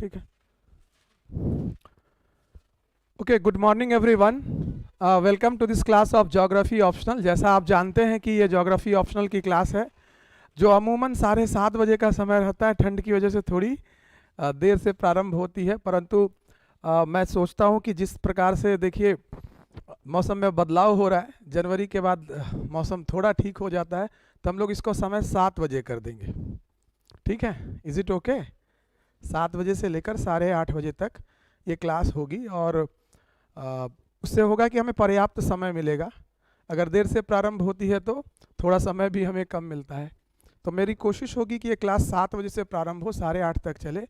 ठीक है। Okay, good morning everyone, welcome to this class of geography optional. जैसा आप जानते हैं कि ये ज्योग्राफी ऑप्शनल की क्लास है जो अमूमन 7:30 बजे का समय रहता है। ठंड की वजह से थोड़ी देर से प्रारंभ होती है, परंतु मैं सोचता हूँ कि जिस प्रकार से देखिए मौसम में बदलाव हो रहा है, जनवरी के बाद मौसम थोड़ा ठीक हो जाता है, तो हम लोग इसको समय 7 बजे कर देंगे। ठीक है, इज़ इट ओके? 7 बजे से लेकर 8:30 बजे तक ये क्लास होगी और उससे होगा कि हमें पर्याप्त समय मिलेगा। अगर देर से प्रारंभ होती है तो थोड़ा समय भी हमें कम मिलता है। तो मेरी कोशिश होगी कि ये क्लास 7 बजे से प्रारंभ हो, 8:30 तक चले,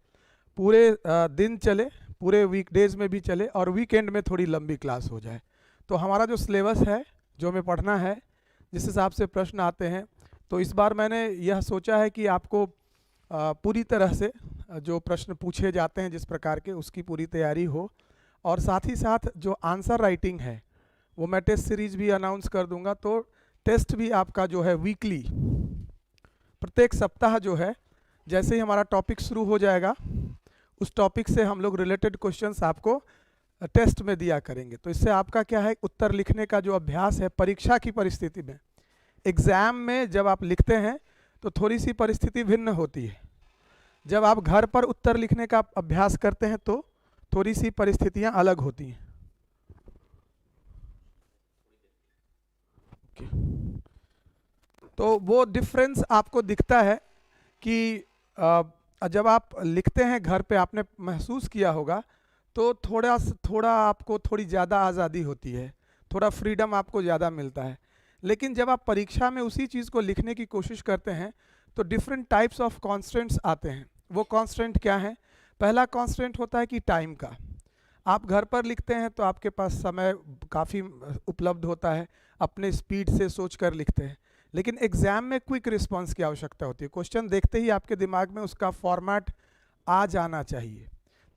पूरे दिन चले, पूरे वीकडेज में भी चले और वीकेंड में थोड़ी लंबी क्लास हो जाए। तो हमारा जो सिलेबस है, जो हमें पढ़ना है, जिस हिसाब से प्रश्न आते हैं, तो इस बार मैंने यह सोचा है कि आपको पूरी तरह से जो प्रश्न पूछे जाते हैं जिस प्रकार के, उसकी पूरी तैयारी हो। और साथ ही साथ जो आंसर राइटिंग है वो मैं टेस्ट सीरीज भी अनाउंस कर दूंगा। तो टेस्ट भी आपका जो है वीकली, प्रत्येक सप्ताह जो है, जैसे ही हमारा टॉपिक शुरू हो जाएगा उस टॉपिक से हम लोग रिलेटेड क्वेश्चंस आपको टेस्ट में दिया करेंगे। तो इससे आपका क्या है, उत्तर लिखने का जो अभ्यास है परीक्षा की परिस्थिति में, एग्ज़ाम में जब आप लिखते हैं तो थोड़ी सी परिस्थिति भिन्न होती है। जब आप घर पर उत्तर लिखने का अभ्यास करते हैं तो थोड़ी सी परिस्थितियां अलग होती हैं। तो वो डिफरेंस आपको दिखता है कि जब आप लिखते हैं घर पे, आपने महसूस किया होगा, तो थोड़ा आपको थोड़ी ज़्यादा आज़ादी होती है, थोड़ा फ्रीडम आपको ज़्यादा मिलता है। लेकिन जब आप परीक्षा में उसी चीज़ को लिखने की कोशिश करते हैं तो डिफरेंट टाइप्स ऑफ कॉन्स्टेंट्स आते हैं। वो कॉन्स्टेंट क्या है? पहला कॉन्स्टेंट होता है कि टाइम का। आप घर पर लिखते हैं तो आपके पास समय काफ़ी उपलब्ध होता है, अपने स्पीड से सोच कर लिखते हैं। लेकिन एग्ज़ाम में क्विक रिस्पॉन्स की आवश्यकता होती है। क्वेश्चन देखते ही आपके दिमाग में उसका फॉर्मेट आ जाना चाहिए।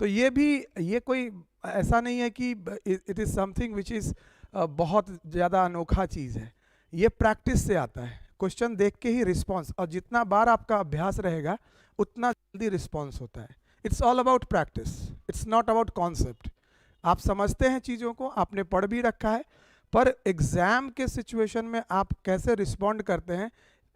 तो ये कोई ऐसा नहीं है कि it is something which is बहुत ज़्यादा अनोखा चीज़ है। ये प्रैक्टिस से आता है। क्वेश्चन देख के ही रिस्पॉन्स, और जितना बार आपका अभ्यास रहेगा उतना जल्दी रिस्पॉन्स होता है। It's all about practice, it's not about concept. आप समझते हैं चीज़ों को, आपने पढ़ भी रखा है, पर एग्ज़ाम के सिचुएशन में आप कैसे रिस्पॉन्ड करते हैं,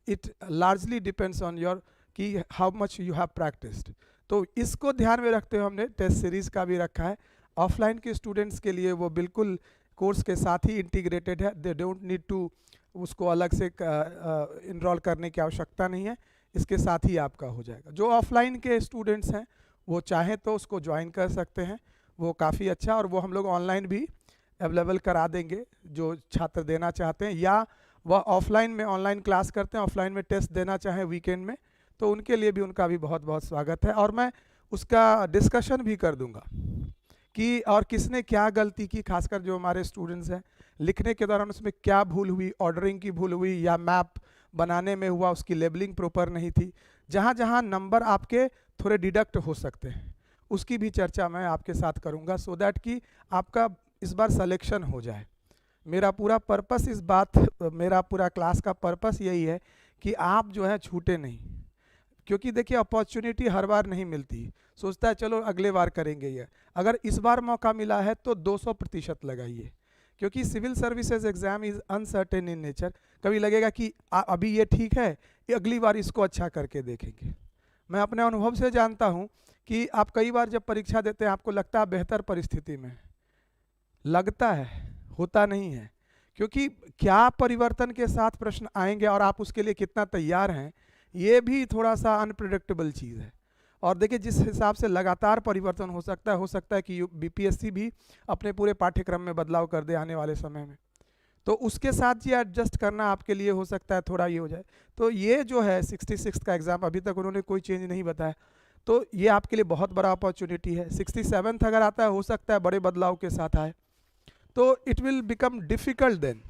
it largely depends on your कि how much you have practised. तो इसको ध्यान में रखते हुए हमने टेस्ट सीरीज़ का भी रखा है। ऑफलाइन के स्टूडेंट्स के लिए वो बिल्कुल कोर्स के साथ ही इंटीग्रेटेड है। दे डोंट नीड टू उसको अलग से इनरोल करने की आवश्यकता नहीं है, इसके साथ ही आपका हो जाएगा। जो ऑफलाइन के स्टूडेंट्स हैं वो चाहें तो उसको ज्वाइन कर सकते हैं, वो काफ़ी अच्छा, और वो हम लोग ऑनलाइन भी अवेलेबल करा देंगे जो छात्र देना चाहते हैं, या वह ऑफलाइन में ऑनलाइन क्लास करते हैं, ऑफलाइन में टेस्ट देना चाहें वीकेंड में, तो उनके लिए भी उनका भी बहुत बहुत स्वागत है। और मैं उसका डिस्कशन भी कर दूंगा कि और किसने क्या गलती की, खासकर जो हमारे स्टूडेंट्स हैं, लिखने के दौरान उसमें क्या भूल हुई, ऑर्डरिंग की भूल हुई, या मैप बनाने में हुआ, उसकी लेबलिंग प्रॉपर नहीं थी, जहाँ जहाँ नंबर आपके थोड़े डिडक्ट हो सकते हैं, उसकी भी चर्चा मैं आपके साथ करूँगा, सो दैट कि आपका इस बार सिलेक्शन हो जाए। मेरा पूरा पर्पस मेरा पूरा क्लास का पर्पस यही है कि आप जो है छूटे नहीं। क्योंकि देखिए अपॉर्चुनिटी हर बार नहीं मिलती, सोचता है चलो अगले बार करेंगे ये। अगर इस बार मौका मिला है तो 200% लगाइए, क्योंकि civil services exam is uncertain in nature. कभी लगेगा कि अभी ये ठीक है, अगली बार इसको अच्छा करके देखेंगे। मैं अपने अनुभव से जानता हूँ कि आप कई बार जब परीक्षा देते हैं आपको लगता है बेहतर परिस्थिति में, लगता है, होता नहीं है। क्योंकि क्या परिवर्तन के साथ प्रश्न आएंगे और आप उसके लिए कितना तैयार हैं, ये भी थोड़ा सा अनप्रिडिक्टेबल चीज़ है। और देखिए जिस हिसाब से लगातार परिवर्तन हो सकता है कि बीपीएससी भी अपने पूरे पाठ्यक्रम में बदलाव कर दे आने वाले समय में, तो उसके साथ ये एडजस्ट करना आपके लिए हो सकता है थोड़ा ये हो जाए। तो ये जो है 66 का एग्ज़ाम, अभी तक उन्होंने कोई चेंज नहीं बताया, तो ये आपके लिए बहुत बड़ा अपॉर्चुनिटी है। 67 अगर आता है, हो सकता है बड़े बदलाव के साथ आए, तो it will become difficult then.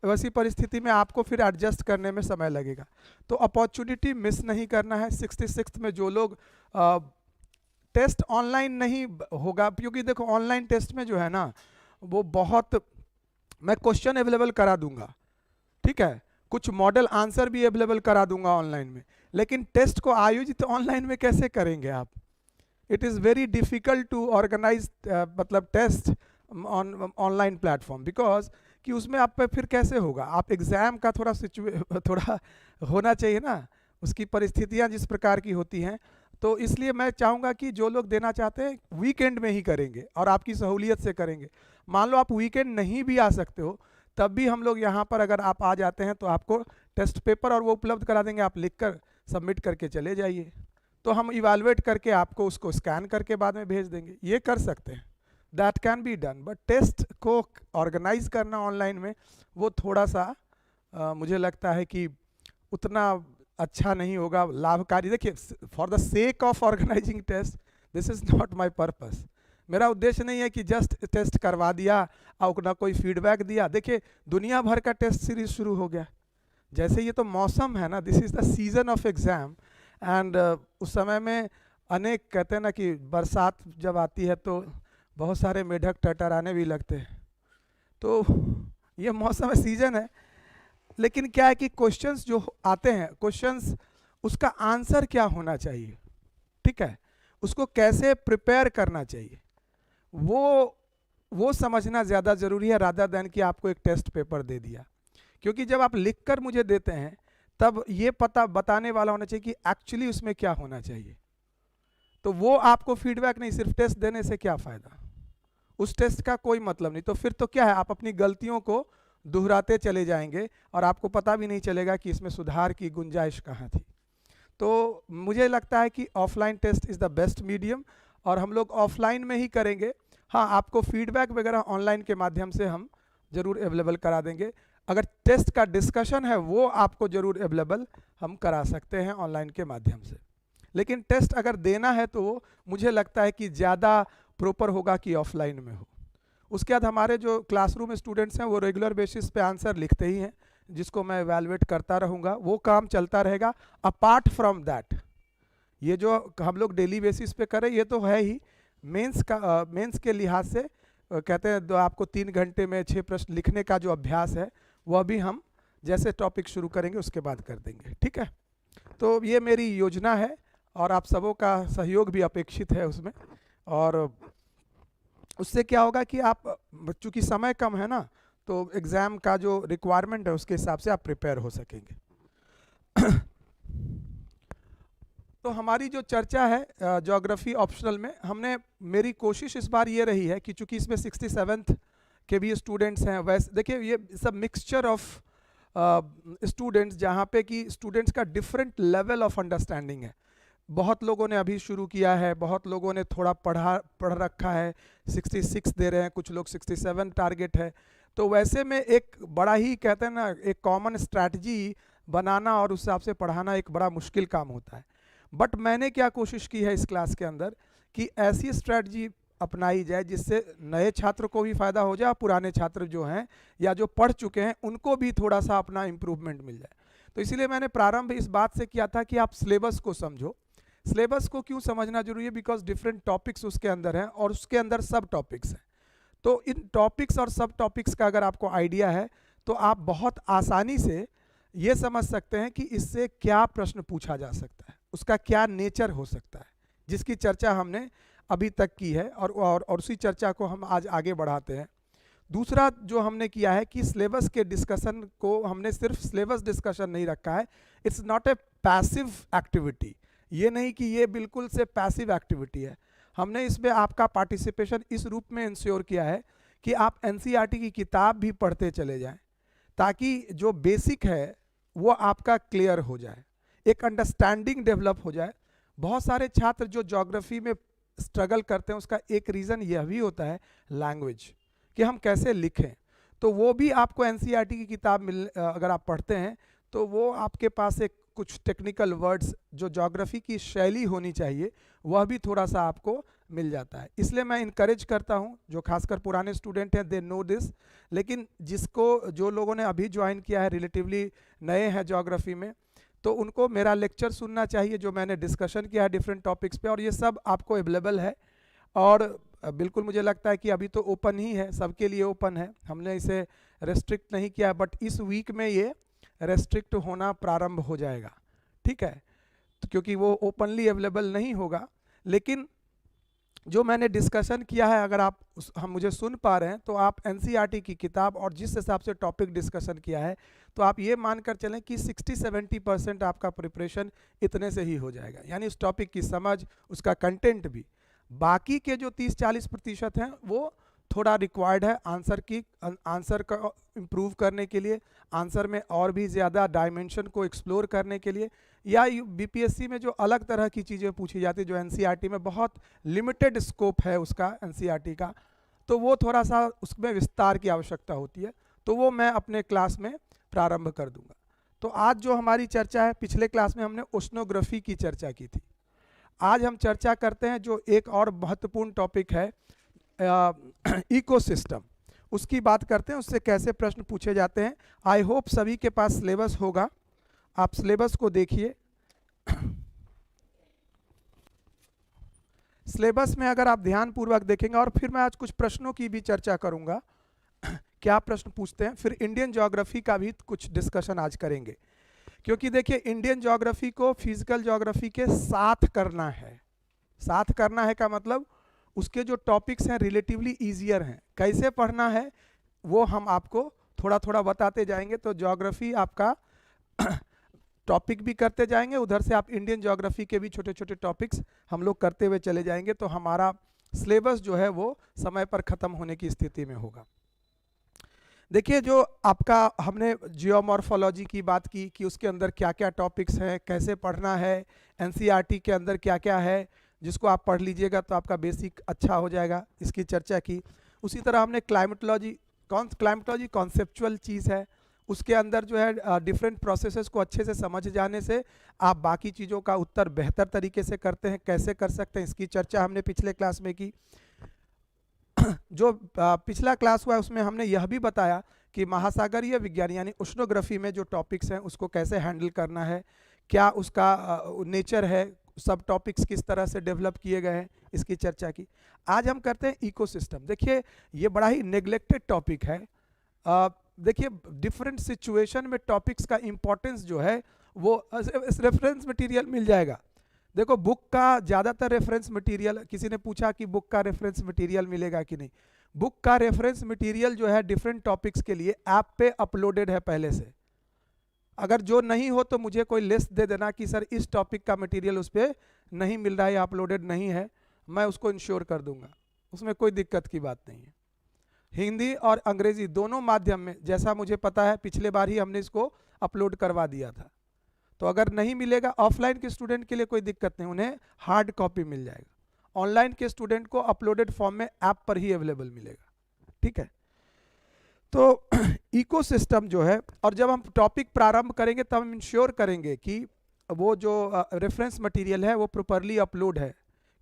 वैसी परिस्थिति में आपको फिर एडजस्ट करने में समय लगेगा, तो अपॉर्चुनिटी मिस नहीं करना है। 66 में जो लोग टेस्ट ऑनलाइन नहीं होगा, क्योंकि देखो ऑनलाइन टेस्ट में जो है ना, वो बहुत, मैं क्वेश्चन अवेलेबल करा दूंगा, ठीक है, कुछ मॉडल आंसर भी अवेलेबल करा दूंगा ऑनलाइन में, लेकिन टेस्ट को आयोजित ऑनलाइन में कैसे करेंगे आप? It is very difficult to organise मतलब test on online platform, because कि उसमें आप पे फिर कैसे होगा, आप एग्ज़ाम का थोड़ा होना चाहिए ना, उसकी परिस्थितियाँ जिस प्रकार की होती हैं। तो इसलिए मैं चाहूँगा कि जो लोग देना चाहते हैं वीकेंड में ही करेंगे और आपकी सहूलियत से करेंगे। मान लो आप वीकेंड नहीं भी आ सकते हो, तब भी हम लोग यहाँ पर अगर आप आ जाते हैं तो आपको टेस्ट पेपर और वो उपलब्ध करा देंगे, आप लिख कर सबमिट करके चले जाइए, तो हम इवालुएट करके आपको उसको स्कैन करके बाद में भेज देंगे। ये कर सकते हैं, that can be done, but test को ऑर्गेनाइज करना ऑनलाइन में वो थोड़ा सा मुझे लगता है कि उतना अच्छा नहीं होगा, लाभकारी। देखिए, for the sake of organising test, this is not my purpose. मेरा उद्देश्य नहीं है कि जस्ट टेस्ट करवा दिया और ना कोई फीडबैक दिया। देखिए, दुनिया भर का टेस्ट सीरीज शुरू हो गया, जैसे ये तो मौसम है ना, this is the season of exam, and उस समय में अनेक कहते हैं ना कि बरसात जब आती है तो बहुत सारे मेढक टरटराने भी लगते हैं, तो ये मौसम है, सीजन है। लेकिन क्या है कि क्वेश्चंस जो आते हैं, क्वेश्चंस उसका आंसर क्या होना चाहिए, ठीक है, उसको कैसे प्रिपेयर करना चाहिए, वो समझना ज़्यादा ज़रूरी है, रादर देन कि आपको एक टेस्ट पेपर दे दिया। क्योंकि जब आप लिख कर मुझे देते हैं तब ये पता बताने वाला होना चाहिए कि एक्चुअली उसमें क्या होना चाहिए। तो वो आपको फीडबैक नहीं, सिर्फ टेस्ट देने से क्या फ़ायदा, उस टेस्ट का कोई मतलब नहीं। तो फिर तो क्या है, आप अपनी गलतियों को दोहराते चले जाएंगे और आपको पता भी नहीं चलेगा कि इसमें सुधार की गुंजाइश कहाँ थी। तो मुझे लगता है कि offline test is the best medium, और हम लोग ऑफलाइन में ही करेंगे। हाँ, आपको फीडबैक वगैरह ऑनलाइन के माध्यम से हम ज़रूर अवेलेबल करा देंगे। अगर टेस्ट का डिस्कशन है वो आपको ज़रूर अवेलेबल हम करा सकते हैं ऑनलाइन के माध्यम से। लेकिन टेस्ट अगर देना है तो वो मुझे लगता है कि ज़्यादा प्रॉपर होगा कि ऑफलाइन में हो। उसके बाद हमारे जो क्लासरूम स्टूडेंट्स हैं वो रेगुलर बेसिस पे आंसर लिखते ही हैं, जिसको मैं इवैल्यूएट करता रहूँगा, वो काम चलता रहेगा। अपार्ट फ्रॉम दैट, ये जो हम लोग डेली बेसिस पे करें ये तो है ही, मेंस के लिहाज से कहते हैं आपको 3 घंटे में 6 प्रश्न लिखने का जो अभ्यास है वह भी हम जैसे टॉपिक शुरू करेंगे उसके बाद कर देंगे, ठीक है। तो ये मेरी योजना है और आप सबों का सहयोग भी अपेक्षित है उसमें, और उससे क्या होगा कि आप, चूँकि समय कम है ना, तो एग्ज़ाम का जो रिक्वायरमेंट है उसके हिसाब से आप प्रिपेयर हो सकेंगे। तो हमारी जो चर्चा है ज्योग्राफी ऑप्शनल में, मेरी कोशिश इस बार ये रही है कि चूँकि इसमें 67th के भी स्टूडेंट्स हैं, वैसे देखिए ये सब मिक्सचर ऑफ स्टूडेंट्स, जहाँ पे कि स्टूडेंट्स का डिफरेंट लेवल ऑफ अंडरस्टैंडिंग है। बहुत लोगों ने अभी शुरू किया है, बहुत लोगों ने थोड़ा पढ़ रखा है, 66 दे रहे हैं, कुछ लोग 67 टारगेट है। तो वैसे में एक बड़ा ही कहते हैं ना, एक कॉमन स्ट्रैटेजी बनाना और उस हिसाब से पढ़ाना एक बड़ा मुश्किल काम होता है। बट मैंने क्या कोशिश की है इस क्लास के अंदर कि ऐसी स्ट्रैटेजी अपनाई जाए जिससे नए छात्र को भी फ़ायदा हो जाए, पुराने छात्र जो हैं या जो पढ़ चुके हैं उनको भी थोड़ा सा अपना इम्प्रूवमेंट मिल जाए। तो इसलिए मैंने प्रारंभ इस बात से किया था कि आप सिलेबस को समझो। सिलेबस को क्यों समझना जरूरी है, बिकॉज डिफरेंट टॉपिक्स उसके अंदर हैं और उसके अंदर सब टॉपिक्स हैं। तो इन टॉपिक्स और सब टॉपिक्स का अगर आपको आइडिया है तो आप बहुत आसानी से ये समझ सकते हैं कि इससे क्या प्रश्न पूछा जा सकता है, उसका क्या नेचर हो सकता है, जिसकी चर्चा हमने अभी तक की है, और उसी चर्चा को हम आज आगे बढ़ाते हैं। दूसरा जो हमने किया है कि सिलेबस के डिस्कशन को हमने सिर्फ सिलेबस डिस्कशन नहीं रखा है, it's not a passive activity. ये नहीं कि ये बिल्कुल से पैसिव एक्टिविटी है, हमने इसमें आपका पार्टिसिपेशन इस रूप में इंश्योर किया है कि आप एनसीईआरटी की किताब भी पढ़ते चले जाएं, ताकि जो बेसिक है वो आपका क्लियर हो जाए, एक अंडरस्टैंडिंग डेवलप हो जाए। बहुत सारे छात्र जो ज्योग्राफी में स्ट्रगल करते हैं उसका एक रीज़न यह भी होता है लैंग्वेज, कि हम कैसे लिखें। तो वो भी आपको एनसीईआरटी की किताब अगर आप पढ़ते हैं तो वो आपके पास एक कुछ टेक्निकल वर्ड्स जो ज्योग्राफी की शैली होनी चाहिए वह भी थोड़ा सा आपको मिल जाता है। इसलिए मैं इनकरेज करता हूं, जो खासकर पुराने स्टूडेंट हैं दे नो दिस, लेकिन जो लोगों ने अभी ज्वाइन किया है, रिलेटिवली नए हैं ज्योग्राफी में, तो उनको मेरा लेक्चर सुनना चाहिए जो मैंने डिस्कशन किया है डिफरेंट टॉपिक्स पे, और ये सब आपको अवेलेबल है। और बिल्कुल मुझे लगता है कि अभी तो ओपन ही है, सबके लिए ओपन है, हमने इसे रेस्ट्रिक्ट नहीं किया, बट इस वीक में ये रेस्ट्रिक्ट होना प्रारंभ हो जाएगा, ठीक है, तो क्योंकि वो ओपनली अवेलेबल नहीं होगा। लेकिन जो मैंने डिस्कशन किया है, अगर आप हम मुझे सुन पा रहे हैं तो आप एनसीईआरटी की किताब और जिस हिसाब से टॉपिक डिस्कशन किया है तो आप ये मानकर चलें कि 60-70% आपका प्रिपरेशन इतने से ही हो जाएगा, यानी उस टॉपिक की समझ, उसका कंटेंट भी। बाकी के जो 30-40% हैं वो थोड़ा रिक्वायर्ड है आंसर का इम्प्रूव करने के लिए, आंसर में और भी ज़्यादा डायमेंशन को एक्सप्लोर करने के लिए, या बीपीएससी में जो अलग तरह की चीज़ें पूछी जाती है जो एनसीईआरटी में बहुत लिमिटेड स्कोप है उसका एनसीईआरटी का, तो वो थोड़ा सा उसमें विस्तार की आवश्यकता होती है, तो वो मैं अपने क्लास में प्रारंभ कर दूंगा। तो आज जो हमारी चर्चा है, पिछले क्लास में हमने ओशनोग्राफी की चर्चा की थी, आज हम चर्चा करते हैं जो एक और महत्वपूर्ण टॉपिक है इकोसिस्टम, उसकी बात करते हैं, उससे कैसे प्रश्न पूछे जाते हैं। आई होप सभी के पास सिलेबस होगा, आप सिलेबस को देखिए। सिलेबस में अगर आप ध्यान पूर्वक देखेंगे, और फिर मैं आज कुछ प्रश्नों की भी चर्चा करूंगा क्या प्रश्न पूछते हैं, फिर इंडियन ज्योग्राफी का भी कुछ डिस्कशन आज करेंगे, क्योंकि देखिए इंडियन ज्योग्राफी को फिजिकल ज्योग्राफी के साथ करना है। साथ करना है का मतलब उसके जो टॉपिक्स हैं रिलेटिवली ईजियर हैं, कैसे पढ़ना है वो हम आपको थोड़ा थोड़ा बताते जाएंगे। तो ज्योग्राफी आपका टॉपिक भी करते जाएंगे, उधर से आप इंडियन ज्योग्राफी के भी छोटे छोटे टॉपिक्स हम लोग करते हुए चले जाएंगे, तो हमारा सिलेबस जो है वो समय पर ख़त्म होने की स्थिति में होगा। देखिए जो आपका हमने जियोमॉर्फोलॉजी की बात की कि उसके अंदर क्या क्या टॉपिक्स हैं, कैसे पढ़ना है, एनसीईआरटी के अंदर क्या क्या है, जिसको आप पढ़ लीजिएगा तो आपका बेसिक अच्छा हो जाएगा, इसकी चर्चा की। उसी तरह हमने क्लाइमेटोलॉजी कॉन्सेप्चुअल चीज़ है, उसके अंदर जो है डिफरेंट प्रोसेसेस को अच्छे से समझ जाने से आप बाकी चीज़ों का उत्तर बेहतर तरीके से करते हैं, कैसे कर सकते हैं, इसकी चर्चा हमने पिछले क्लास में की। जो पिछला क्लास हुआ है उसमें हमने यह भी बताया कि महासागरीय विज्ञान यानी ओशनोग्राफी में जो टॉपिक्स हैं उसको कैसे हैंडल करना है, क्या उसका नेचर है, सब टॉपिक्स किस तरह से डेवलप किए गए हैं, इसकी चर्चा की। आज हम करते हैं इकोसिस्टम। देखिए ये बड़ा ही नेग्लेक्टेड टॉपिक है। देखिए डिफरेंट सिचुएशन में टॉपिक्स का इम्पोर्टेंस जो है वो रेफरेंस मटेरियल मिल जाएगा। देखो बुक का ज़्यादातर रेफरेंस मटेरियल, किसी ने पूछा कि बुक का रेफरेंस मटेरियल मिलेगा कि नहीं, बुक का रेफरेंस मटेरियल जो है डिफरेंट टॉपिक्स के लिए ऐप पे अपलोडेड है पहले से। अगर जो नहीं हो तो मुझे कोई लिस्ट दे देना कि सर इस टॉपिक का मटेरियल उस पर नहीं मिल रहा है या अपलोडेड नहीं है, मैं उसको इंश्योर कर दूंगा, उसमें कोई दिक्कत की बात नहीं है। हिंदी और अंग्रेजी दोनों माध्यम में, जैसा मुझे पता है पिछले बार ही हमने इसको अपलोड करवा दिया था, तो अगर नहीं मिलेगा ऑफलाइन के स्टूडेंट के लिए कोई दिक्कत नहीं, उन्हें हार्ड कॉपी मिल जाएगा। ऑनलाइन के स्टूडेंट को अपलोडेड फॉर्म में ऐप पर ही अवेलेबल मिलेगा, ठीक है। तो इकोसिस्टम जो है, और जब हम टॉपिक प्रारंभ करेंगे तब हम इंश्योर करेंगे कि वो जो रेफरेंस मटेरियल है वो प्रॉपरली अपलोड है,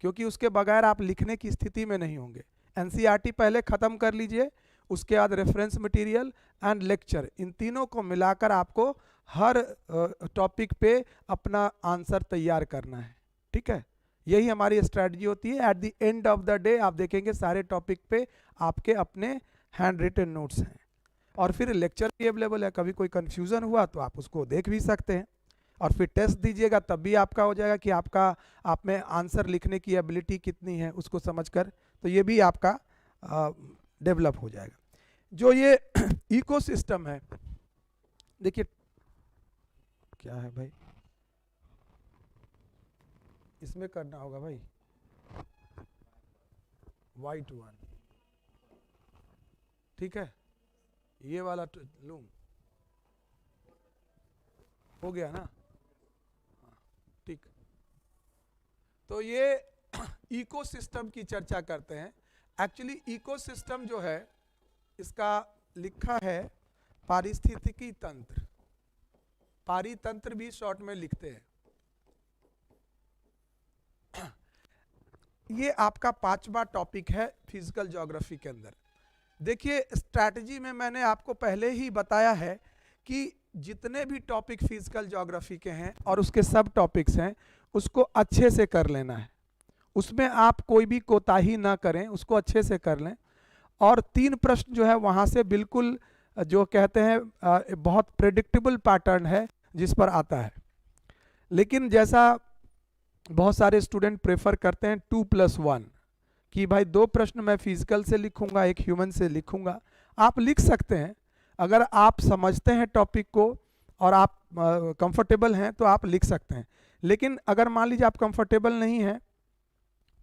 क्योंकि उसके बगैर आप लिखने की स्थिति में नहीं होंगे। एनसीईआरटी पहले ख़त्म कर लीजिए, उसके बाद रेफरेंस मटेरियल एंड लेक्चर, इन तीनों को मिलाकर आपको हर टॉपिक पे अपना आंसर तैयार करना है, ठीक है। यही हमारी स्ट्रैटेजी होती है। At the end of the day आप देखेंगे सारे टॉपिक पे आपके अपने हैंड रिटन नोट्स हैं, और फिर लेक्चर भी अवेलेबल है, कभी कोई कन्फ्यूज़न हुआ तो आप उसको देख भी सकते हैं, और फिर टेस्ट दीजिएगा तब भी आपका हो जाएगा कि आपका आप में आंसर लिखने की एबिलिटी कितनी है उसको समझकर, तो ये भी आपका डेवलप हो जाएगा। जो ये इकोसिस्टम है, देखिए क्या है भाई, इसमें करना होगा भाई, वाइट वन, ठीक है, ये वाला लूम हो गया ना, ठीक। तो ये इकोसिस्टम की चर्चा करते हैं। एक्चुअली इकोसिस्टम जो है इसका लिखा है पारिस्थितिकी तंत्र, पारितंत्र भी शॉर्ट में लिखते हैं। ये आपका 5वां टॉपिक है फिजिकल ज्योग्राफी के अंदर। देखिए स्ट्रैटेजी में मैंने आपको पहले ही बताया है कि जितने भी टॉपिक फिजिकल ज्योग्राफी के हैं और उसके सब टॉपिक्स हैं उसको अच्छे से कर लेना है, उसमें आप कोई भी कोताही ना करें, उसको अच्छे से कर लें। और 3 प्रश्न जो है वहाँ से बिल्कुल जो कहते हैं बहुत प्रेडिक्टेबल पैटर्न है जिस पर आता है, लेकिन जैसा बहुत सारे स्टूडेंट प्रेफर करते हैं 2+1, कि भाई 2 प्रश्न मैं फिजिकल से लिखूंगा, 1 ह्यूमन से लिखूंगा। आप लिख सकते हैं, अगर आप समझते हैं टॉपिक को और आप कंफर्टेबल हैं तो आप लिख सकते हैं। लेकिन अगर मान लीजिए आप कंफर्टेबल नहीं हैं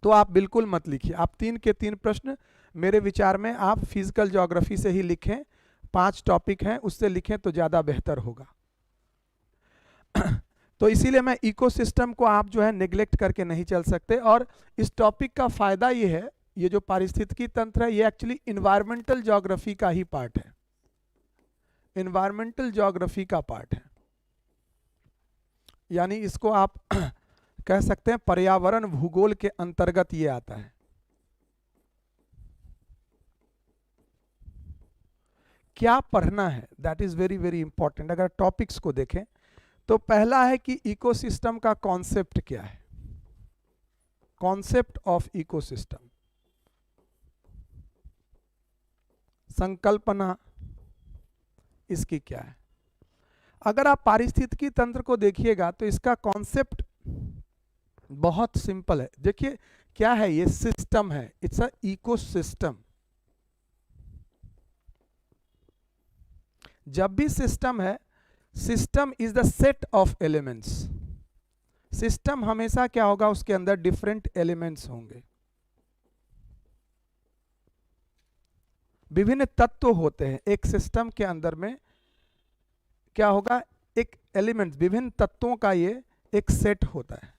तो आप बिल्कुल मत लिखिए। आप 3 के 3 प्रश्न मेरे विचार में आप फिजिकल ज्योग्राफी से ही लिखें, 5 टॉपिक हैं उससे लिखें तो ज़्यादा बेहतर होगा। तो इसीलिए मैं इकोसिस्टम को आप जो है नेग्लेक्ट करके नहीं चल सकते। और इस टॉपिक का फायदा ये है, ये जो पारिस्थितिकी तंत्र है ये एक्चुअली इन्वायरमेंटल ज्योग्राफी का ही पार्ट है, इन्वायरमेंटल ज्योग्राफी का पार्ट है। यानी इसको आप कह सकते हैं पर्यावरण भूगोल के अंतर्गत ये आता है। क्या पढ़ना है, that is very very important. अगर टॉपिक्स को देखें तो पहला है कि इकोसिस्टम का कॉन्सेप्ट क्या है, कॉन्सेप्ट ऑफ इकोसिस्टम, संकल्पना इसकी क्या है। अगर आप पारिस्थितिकी तंत्र को देखिएगा तो इसका कॉन्सेप्ट बहुत सिंपल है। देखिए क्या है, ये सिस्टम है, इट्स अ इकोसिस्टम। जब भी सिस्टम है, system is the set of elements. System हमेशा क्या होगा, उसके अंदर डिफरेंट एलिमेंट्स होंगे, विभिन्न तत्व होते हैं। एक सिस्टम के अंदर में क्या होगा, एक एलिमेंट्स, विभिन्न तत्वों का ये एक सेट होता है।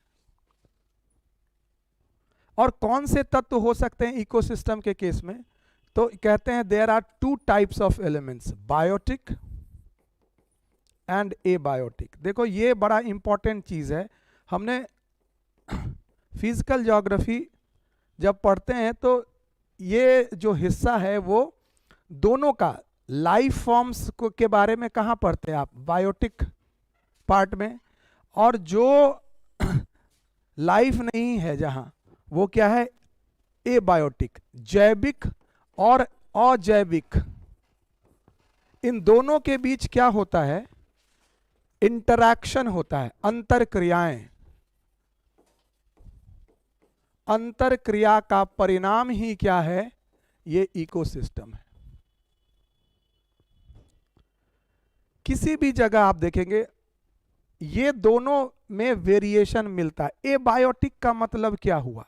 और कौन से तत्व हो सकते हैं इकोसिस्टम के केस में, तो कहते हैं there are 2 types of elements, biotic and abiotic. देखो ये बड़ा इंपॉर्टेंट चीज है। हमने फिजिकल ज्योग्राफी जब पढ़ते हैं तो ये जो हिस्सा है वो दोनों का, लाइफ फॉर्म्स को के बारे में कहाँ पढ़ते हैं आप, बायोटिक पार्ट में। और जो लाइफ नहीं है जहां, वो क्या है, एबायोटिक, जैविक और अजैविक। इन दोनों के बीच क्या होता है, इंटरैक्शन होता है, अंतर क्रियाएं। अंतर क्रिया का परिणाम ही क्या है, ये इकोसिस्टम है। किसी भी जगह आप देखेंगे ये दोनों में वेरिएशन मिलता है। एबायोटिक का मतलब क्या हुआ,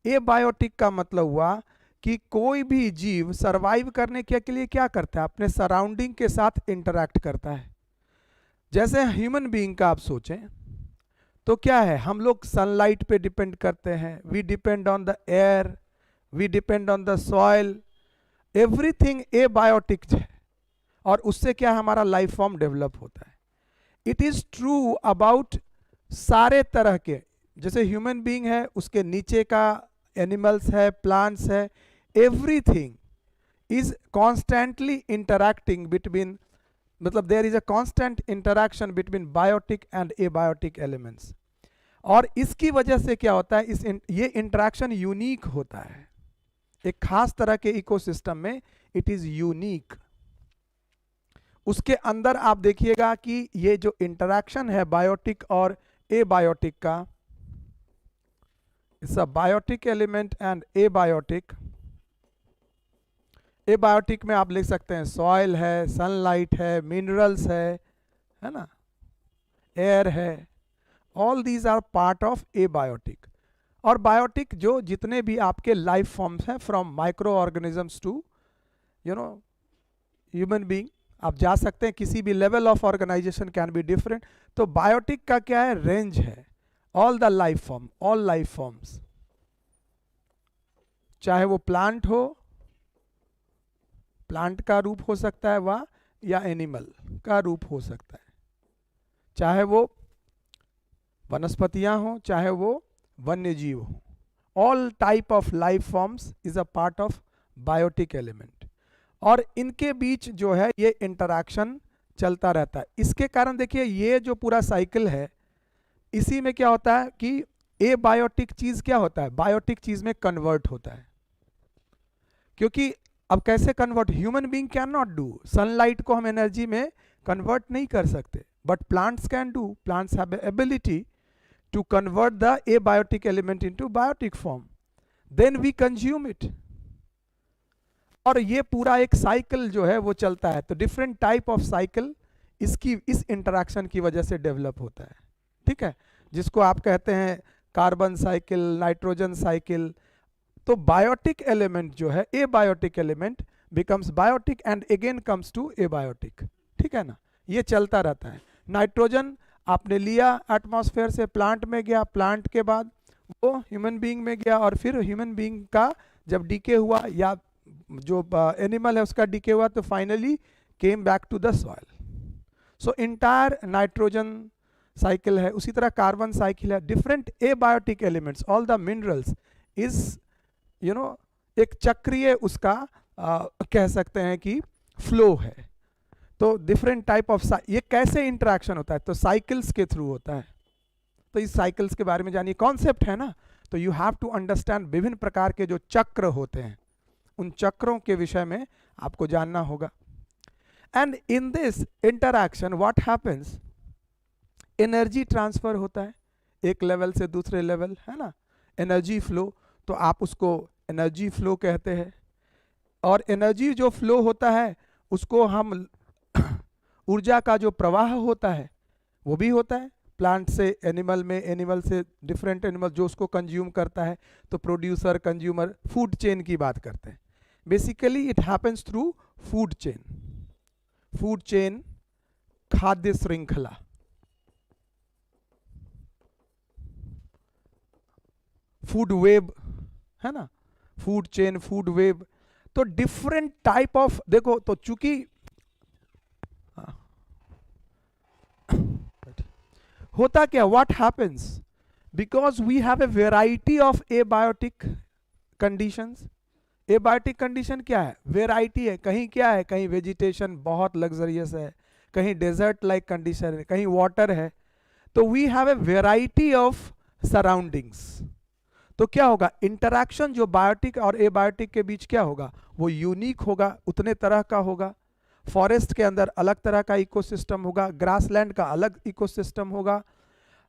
एबायोटिक का मतलब हुआ कि कोई भी जीव सरवाइव करने के लिए क्या करता है, अपने सराउंडिंग के साथ इंटरैक्ट करता है। जैसे ह्यूमन बीइंग का आप सोचें तो क्या है, हम लोग सनलाइट पे डिपेंड करते हैं, we depend on the air, we depend on the soil, everything abiotic है। और उससे क्या हमारा लाइफ फॉर्म डेवलप होता है। इट इज ट्रू अबाउट सारे तरह के, जैसे ह्यूमन बीइंग है उसके नीचे का एनिमल्स है, प्लांट्स है, everything is constantly interacting between, मतलब there is a constant interaction between biotic and abiotic elements. और इसकी वजह से क्या होता है, ये इंटरैक्शन यूनिक होता है। एक खास तरह के इकोसिस्टम में इट इज यूनिक। उसके अंदर आप देखिएगा कि ये जो इंटरैक्शन है बायोटिक और एबायोटिक का, it's a biotic element and abiotic. Abiotic में आप लिख सकते हैं सॉइल है, सनलाइट है, मिनरल्स है ना, एयर है, all these are part of abiotic. और बायोटिक जो जितने भी आपके लाइफ फॉर्म्स हैं, from microorganisms to human being, आप जा सकते हैं, किसी भी level of organisation can be different. तो बायोटिक का क्या है, रेंज है, all the life form, all life forms, चाहे वो प्लांट हो, प्लांट का रूप हो सकता है वह, या एनिमल का रूप हो सकता है, चाहे वो वनस्पतियां हो, चाहे वो वन्य जीव हो, all type of life forms is a part of biotic element. और इनके बीच जो है ये इंटरैक्शन चलता रहता है। इसके कारण देखिए ये जो पूरा साइकिल है, इसी में क्या होता है कि एबायोटिक चीज क्या होता है, बायोटिक चीज में कन्वर्ट होता है। क्योंकि अब कैसे convert, human being can not do, sunlight को हम एनर्जी में कन्वर्ट नहीं कर सकते, but plants can do, plants have ability to convert the abiotic element into biotic form. Then we consume it, और ये पूरा एक साइकिल जो है वो चलता है। तो डिफरेंट टाइप ऑफ साइकिल इस इंटरेक्शन की वजह से डेवलप होता है, ठीक है, जिसको आप कहते हैं कार्बन साइकिल, नाइट्रोजन साइकिल। तो बायोटिक एलिमेंट जो है, abiotic element becomes biotic and again comes to abiotic, ठीक है ना, ये चलता रहता है। नाइट्रोजन आपने लिया एटमॉस्फेयर से, प्लांट में गया, प्लांट के बाद वो ह्यूमन बीइंग में गया, और फिर ह्यूमन बीइंग का जब डीके हुआ या जो एनिमल है उसका डीके हुआ, तो finally came back to the soil. So entire nitrogen cycle है, उसी तरह कार्बन साइकिल है। Different abiotic elements, all the minerals is एक चक्रीय उसका कह सकते हैं कि फ्लो है। तो डिफरेंट टाइप ऑफ, ये कैसे इंटरेक्शन होता है, तो साइकिल्स के थ्रू होता है। तो इस साइकिल्स के बारे में जानिए, कॉन्सेप्ट है ना, तो यू हैव टू अंडरस्टैंड विभिन्न प्रकार के जो चक्र होते हैं, उन चक्रों के विषय में आपको जानना होगा। And in this interaction what happens, energy transfer होता है एक लेवल से दूसरे लेवल, है ना, एनर्जी फ्लो, तो आप उसको एनर्जी फ्लो कहते हैं। और एनर्जी जो फ्लो होता है उसको हम ऊर्जा का जो प्रवाह होता है वो भी होता है, प्लांट से एनिमल में, एनिमल से डिफरेंट एनिमल जो उसको कंज्यूम करता है, तो प्रोड्यूसर, कंज्यूमर, फूड चेन की बात करते हैं। Basically it happens through food chain, food chain, खाद्य श्रृंखला, फूड वेब, है ना, फूड चेन, फूड वेब। तो डिफरेंट टाइप ऑफ, देखो तो चूंकि होता क्या, what happens, because we have a variety of abiotic conditions. Abiotic condition क्या है, वेराइटी है, कहीं क्या है, कहीं वेजिटेशन बहुत लग्जरियस है, कहीं डेजर्ट लाइक कंडीशन है, कहीं वाटर है। तो we have a variety of surroundings. तो क्या होगा, इंटरैक्शन जो बायोटिक और एबायोटिक के बीच क्या होगा, वो यूनिक होगा, उतने तरह का होगा। फॉरेस्ट के अंदर अलग तरह का इकोसिस्टम होगा, ग्रासलैंड का अलग इकोसिस्टम होगा,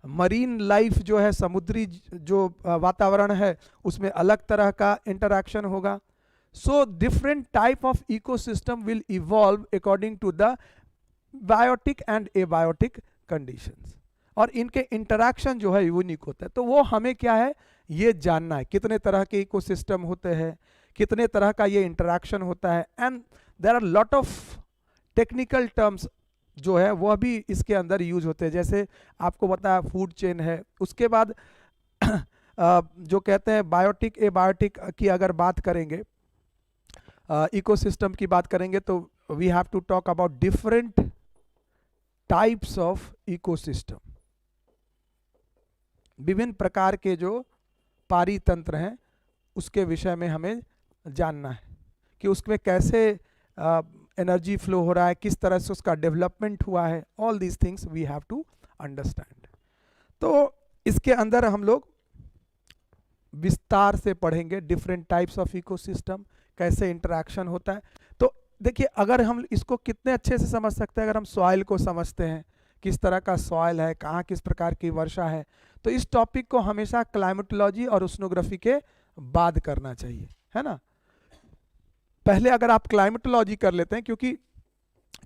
मरीन लाइफ जो है, समुद्री जो वातावरण है उसमें अलग तरह का इंटरैक्शन होगा। So different type of ecosystem will evolve according to the biotic and abiotic conditions, और इनके इंटरैक्शन जो है यूनिक होता है। तो वो हमें क्या है ये जानना है, कितने तरह के इकोसिस्टम होते हैं, कितने तरह का ये इंटरैक्शन होता है। And there are lot of technical terms जो है वह भी इसके अंदर यूज होते हैं। जैसे आपको बताया फूड चेन है, उसके बाद जो कहते हैं बायोटिक, एबायोटिक की अगर बात करेंगे, इकोसिस्टम की बात करेंगे, तो we have to talk about different types of ecosystem. विभिन्न प्रकार के जो पारितंत्र हैं उसके विषय में हमें जानना है कि उसमें कैसे एनर्जी फ्लो हो रहा है, किस तरह से उसका डेवलपमेंट हुआ है। All these things we have to understand. तो इसके अंदर हम लोग विस्तार से पढ़ेंगे डिफरेंट टाइप्स ऑफ इकोसिस्टम, कैसे इंटरेक्शन होता है। तो देखिए, अगर हम इसको कितने अच्छे से समझ सकते हैं, अगर हम सॉइल को समझते हैं, किस तरह का सॉइल है, कहाँ किस प्रकार की वर्षा है, तो इस टॉपिक को हमेशा क्लाइमेटोलॉजी और उष्णोग्राफी के बाद करना चाहिए, है ना। पहले अगर आप क्लाइमेटोलॉजी कर लेते हैं, क्योंकि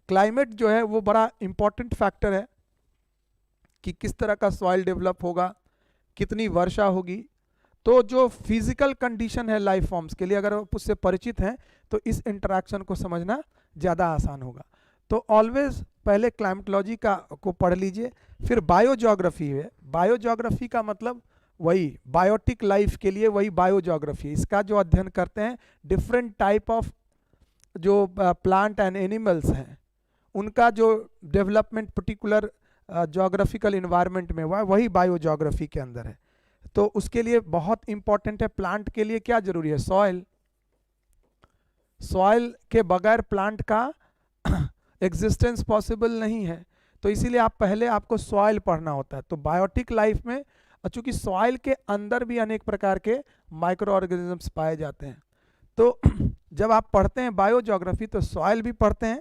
क्लाइमेट जो है वो बड़ा इंपॉर्टेंट फैक्टर है कि किस तरह का सॉइल डेवलप होगा, कितनी वर्षा होगी। तो जो फिजिकल कंडीशन है लाइफ फॉर्म्स के लिए, अगर आप उससे परिचित हैं तो इस इंटरेक्शन को समझना ज़्यादा आसान होगा। तो ऑलवेज पहले क्लाइमेटोलॉजी को पढ़ लीजिए, फिर बायोजियोग्राफी है। बायोजियोग्राफी का मतलब वही बायोटिक लाइफ के लिए वही बायोजियोग्राफी है। इसका जो अध्ययन करते हैं डिफरेंट टाइप ऑफ जो प्लांट एंड एनिमल्स हैं, उनका जो डेवलपमेंट पर्टिकुलर जोग्राफिकल इन्वायरमेंट में हुआ है, वही बायोजियोग्राफी के अंदर है। तो उसके लिए बहुत इंपॉर्टेंट है, प्लांट के लिए क्या जरूरी है, सॉइल। सॉइल के बगैर प्लांट का एग्जिस्टेंस पॉसिबल नहीं है। तो इसीलिए पहले आपको सॉइल पढ़ना होता है। तो बायोटिक लाइफ में चूंकि सॉइल के अंदर भी अनेक प्रकार के माइक्रो ऑर्गेनिजम्स पाए जाते हैं, तो जब आप पढ़ते हैं बायोजियोग्राफी तो सॉइल भी पढ़ते हैं।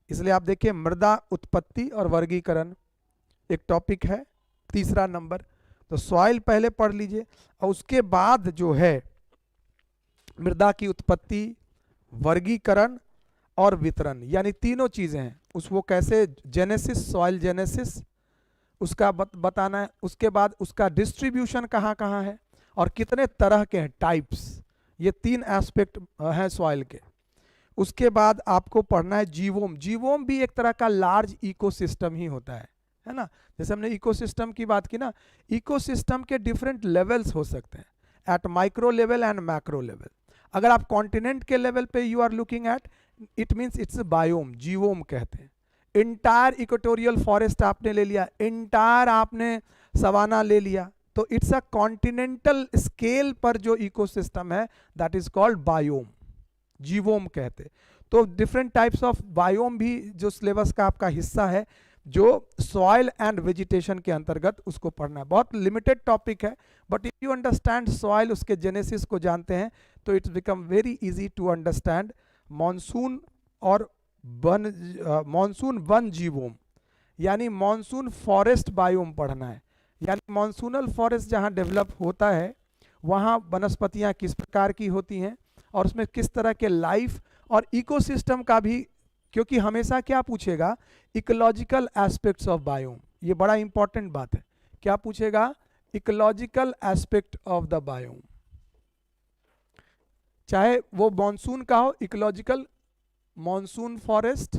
इसलिए आप देखिए, मृदा उत्पत्ति और वर्गीकरण एक टॉपिक है, 3रा नंबर। तो सॉइल पहले पढ़ लीजिए, और उसके बाद जो है मृदा की उत्पत्ति, वर्गीकरण और वितरण, यानी तीनों चीजें हैं। वो कैसे जेनेसिस, सॉइल जेनेसिस उसका बताना है। उसके बाद उसका डिस्ट्रीब्यूशन कहाँ कहाँ है और कितने तरह के हैं, टाइप्स। ये 3 एस्पेक्ट हैं सॉइल के। उसके बाद आपको पढ़ना है जीवोम। जीवोम भी एक तरह का लार्ज इकोसिस्टम ही होता है ना। जैसे हमने इकोसिस्टम की बात की ना, इकोसिस्टम के डिफरेंट लेवल्स हो सकते हैं, at micro level and macro level. अगर आप कॉन्टिनेंट के लेवल पे you are looking at, it means it's biome, जीवोम कहते हैं। इंटायर इक्वेटोरियल फॉरेस्ट आपने ले लिया, इंटायर आपने सवाना ले लिया, तो इट्स अ कॉन्टिनेंटल स्केल पर जो इकोसिस्टम है दैट इज कॉल्ड बायोम, जीवोम कहते। तो डिफरेंट टाइप्स ऑफ बायोम भी जो सिलेबस का आपका हिस्सा है, जो सॉइल एंड वेजिटेशन के अंतर्गत, उसको पढ़ना है। बहुत लिमिटेड टॉपिक है, but if you understand soil, उसके जेनेसिस को जानते हैं, तो it's become very easy to understand monsoon और मॉनसून वन जीवोम, यानी मॉनसून फॉरेस्ट बायोम पढ़ना है। यानी मॉनसूनल फॉरेस्ट जहाँ डेवलप होता है वहाँ वनस्पतियाँ किस प्रकार की होती हैं और उसमें किस तरह के लाइफ और इकोसिस्टम का भी, क्योंकि हमेशा क्या पूछेगा, इकोलॉजिकल एस्पेक्ट्स ऑफ बायोम। ये बड़ा इंपॉर्टेंट बात है। क्या पूछेगा? Ecological aspect of the biome, चाहे वो मॉनसून का हो। इकोलॉजिकल मॉनसून फॉरेस्ट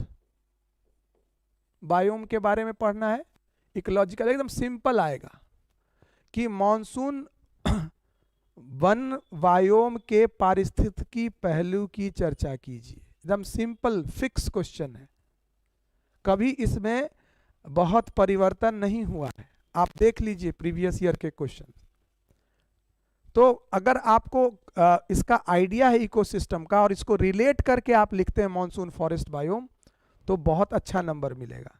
बायोम के बारे में पढ़ना है। इकोलॉजिकल एकदम सिंपल आएगा कि मॉनसून वन बायोम के पारिस्थितिकी पहलू की चर्चा कीजिए। एकदम सिंपल फिक्स क्वेश्चन है, कभी इसमें बहुत परिवर्तन नहीं हुआ है। आप देख लीजिए प्रीवियस ईयर के क्वेश्चन। तो अगर आपको इसका आइडिया है इकोसिस्टम का और इसको रिलेट करके आप लिखते हैं मॉनसून फॉरेस्ट बायोम, तो बहुत अच्छा नंबर मिलेगा।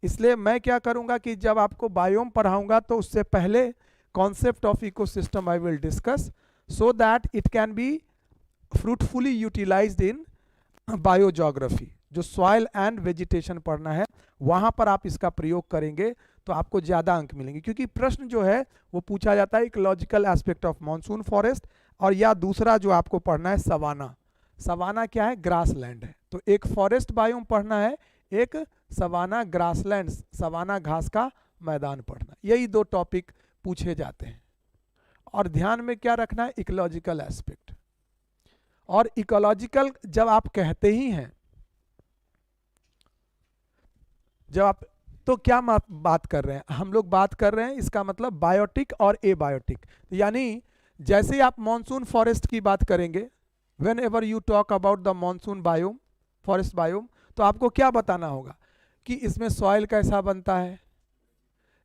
इसलिए मैं क्या करूंगा कि जब आपको बायोम पढ़ाऊंगा तो उससे पहले concept of ecosystem I will discuss, so that it can be fruitfully utilised in biogeography. जो सॉइल एंड वेजिटेशन पढ़ना है वहां पर आप इसका प्रयोग करेंगे तो आपको ज़्यादा अंक मिलेंगे, क्योंकि प्रश्न जो है वो पूछा जाता है ecological aspect of monsoon forest, और या दूसरा जो आपको पढ़ना है सवाना। सवाना क्या है? ग्रासलैंड है। तो एक फॉरेस्ट बायोम पढ़ना है, एक सवाना ग्रासलैंड, सवाना घास का मैदान पढ़ना। यही 2 टॉपिक पूछे जाते हैं। और ध्यान में क्या रखना है? Ecological aspect. और इकोलॉजिकल जब आप कहते ही हैं, जब आप, तो क्या बात कर रहे हैं हम लोग? बात कर रहे हैं इसका मतलब बायोटिक और एबायोटिक। यानी जैसे ही आप मॉनसून फॉरेस्ट की बात करेंगे, when ever you talk about the monsoon biome, forest biome, तो आपको क्या बताना होगा कि इसमें सॉइल कैसा बनता है,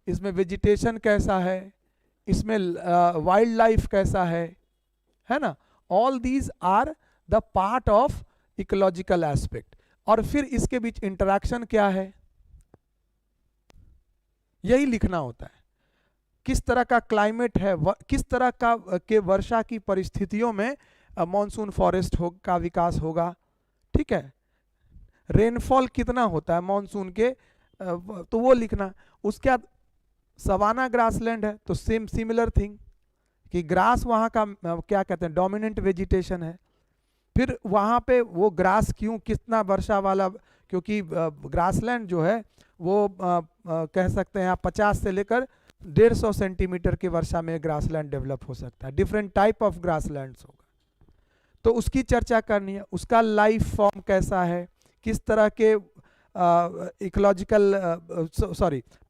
इसमें वेजिटेशन कैसा है, इसमें वाइल्ड लाइफ कैसा है ना। All these are the part of ecological aspect. और फिर इसके बीच इंटरेक्शन क्या है, यही लिखना होता है। किस तरह का क्लाइमेट है, किस तरह का के वर्षा की परिस्थितियों में मॉनसून फॉरेस्ट का विकास होगा, ठीक है। रेनफॉल कितना होता है मॉनसून के, तो वो लिखना। उसके बाद सवाना ग्रासलैंड है तो सेम सिमिलर थिंग कि ग्रास वहाँ का क्या कहते हैं, डोमिनेंट वेजिटेशन है। फिर वहाँ पे वो ग्रास क्यों, कितना वर्षा वाला, क्योंकि ग्रासलैंड जो है वो कह सकते हैं आप 50 से लेकर 150 सेंटीमीटर की वर्षा में ग्रासलैंड डेवलप हो सकता है। डिफरेंट टाइप ऑफ ग्रासलैंड्स होगा, तो उसकी चर्चा करनी है। उसका लाइफ फॉर्म कैसा है, किस तरह के इकोलॉजिकल